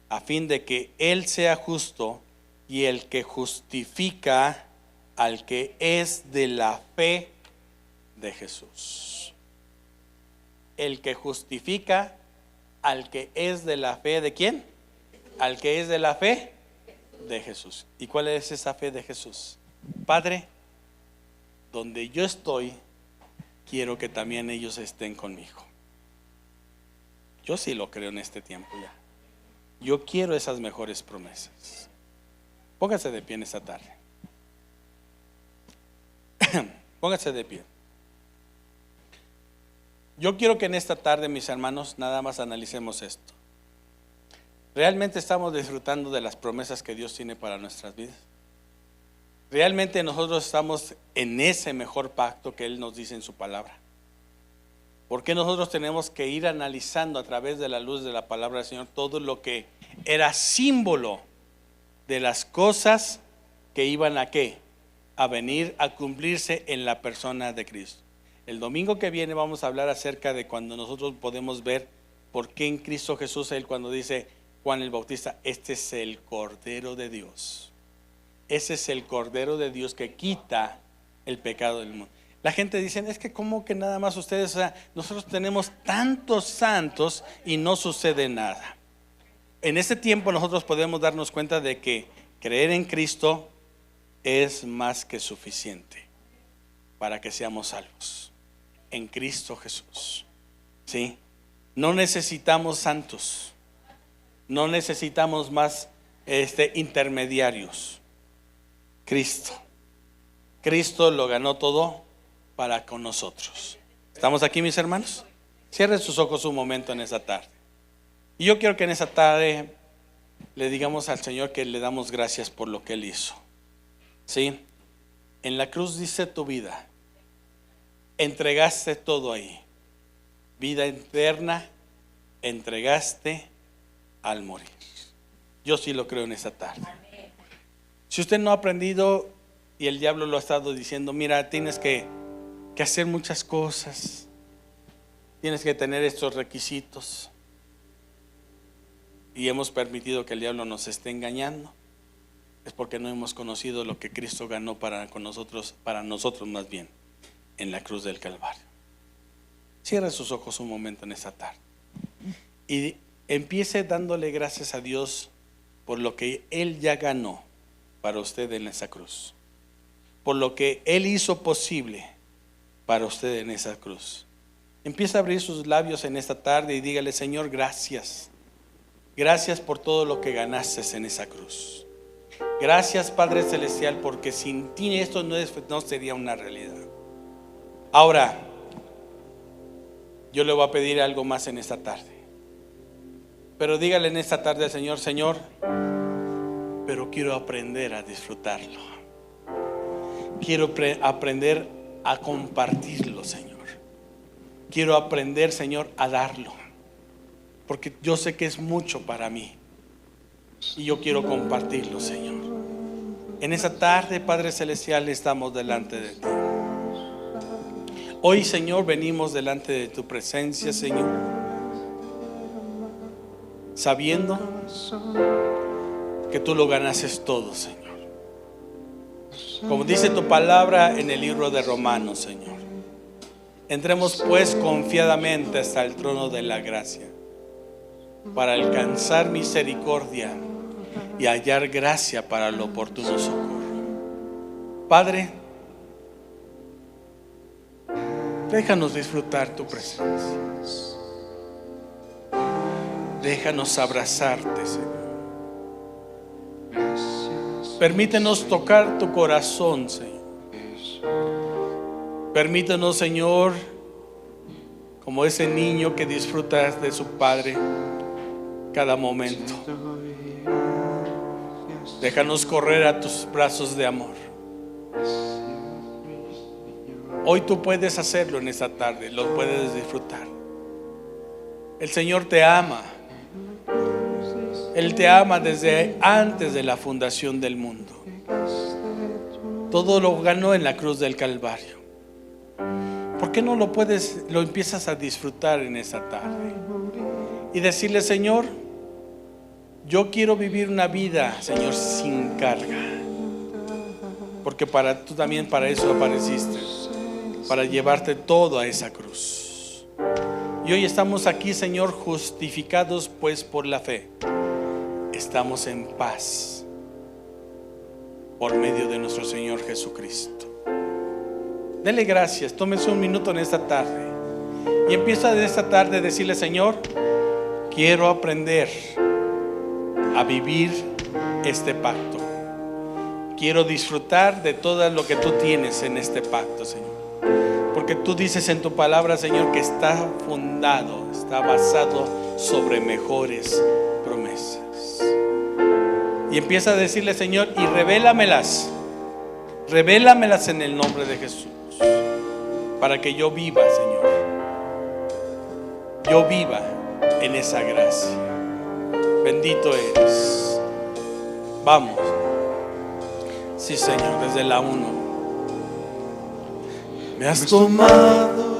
a fin de que Él sea justo y el que justifica al que es de la fe de Jesús. El que justifica al que es de la fe ¿de quién? Al que es de la fe de Jesús. ¿Y cuál es esa fe de Jesús? Padre, donde yo estoy, quiero que también ellos estén conmigo. Yo sí lo creo en este tiempo ya. Yo quiero esas mejores promesas. Póngase de pie en esta tarde. Póngase de pie. Yo quiero que en esta tarde, mis hermanos, nada más analicemos esto. ¿Realmente estamos disfrutando de las promesas que Dios tiene para nuestras vidas? ¿Realmente nosotros estamos en ese mejor pacto que Él nos dice en su palabra? ¿Por qué nosotros tenemos que ir analizando a través de la luz de la palabra del Señor todo lo que era símbolo de las cosas que iban a qué? A venir a cumplirse en la persona de Cristo. El domingo que viene vamos a hablar acerca de cuando nosotros podemos ver por qué en Cristo Jesús, Él cuando dice Juan el Bautista, este es el Cordero de Dios. Ese es el Cordero de Dios que quita el pecado del mundo. La gente dice, es que como que nada más ustedes, o sea, nosotros tenemos tantos santos y no sucede nada. En este tiempo nosotros podemos darnos cuenta de que creer en Cristo es más que suficiente para que seamos salvos. En Cristo Jesús. ¿Sí? No necesitamos santos. No necesitamos más intermediarios. Cristo lo ganó todo para con nosotros. ¿Estamos aquí, mis hermanos? Cierren sus ojos un momento en esta tarde. Y yo quiero que en esta tarde le digamos al Señor que le damos gracias por lo que Él hizo. ¿Sí? En la cruz dice tu vida. Entregaste todo ahí. Vida eterna entregaste al morir. Yo sí lo creo en esta tarde. Si usted no ha aprendido y el diablo lo ha estado diciendo, mira, tienes que hacer muchas cosas, tienes que tener estos requisitos, y hemos permitido que el diablo nos esté engañando, es porque no hemos conocido lo que Cristo ganó para nosotros más bien, en la cruz del Calvario. Cierre sus ojos un momento en esta tarde y empiece dándole gracias a Dios por lo que Él ya ganó para usted en esa cruz, por lo que Él hizo posible para usted en esa cruz. Empieza a abrir sus labios en esta tarde y dígale, Señor, gracias. Gracias por todo lo que ganaste en esa cruz. Gracias, Padre Celestial, porque sin ti esto no sería una realidad. Ahora, yo le voy a pedir algo más en esta tarde. Pero dígale en esta tarde al Señor, Señor, pero quiero aprender a disfrutarlo. Quiero aprender a compartirlo, Señor. Quiero aprender, Señor, a darlo. Porque yo sé que es mucho para mí. Y yo quiero compartirlo, Señor. En esta tarde, Padre Celestial, estamos delante de ti. Hoy, Señor, venimos delante de tu presencia, Señor, sabiendo que tú lo ganaste todo, Señor. Como dice tu palabra en el libro de Romanos, Señor. Entremos pues confiadamente hasta el trono de la gracia para alcanzar misericordia y hallar gracia para el oportuno socorro. Padre, déjanos disfrutar tu presencia. Déjanos abrazarte, Señor. Permítenos tocar tu corazón, Señor. Permítenos, Señor, como ese niño que disfruta de su padre cada momento. Déjanos correr a tus brazos de amor. Hoy tú puedes hacerlo en esta tarde, lo puedes disfrutar. El Señor te ama. Él te ama desde antes de la fundación del mundo. Todo lo ganó en la cruz del Calvario. ¿Por qué no lo empiezas a disfrutar en esta tarde? Y decirle, Señor, yo quiero vivir una vida, Señor, sin carga. Porque tú también para eso apareciste, para llevarte todo a esa cruz. Y hoy estamos aquí, Señor, justificados pues por la fe. Estamos en paz por medio de nuestro Señor Jesucristo. Dele gracias, tómese un minuto en esta tarde y empieza de esta tarde a decirle, Señor, quiero aprender a vivir este pacto. Quiero disfrutar de todo lo que tú tienes en este pacto, Señor. Porque tú dices en tu palabra, Señor, que está fundado, está basado sobre mejores promesas. Y empieza a decirle, Señor, y revélamelas en el nombre de Jesús, para que yo viva, Señor. Yo viva en esa gracia. Bendito eres. Vamos. Sí, Señor, desde la 1. Me has tomado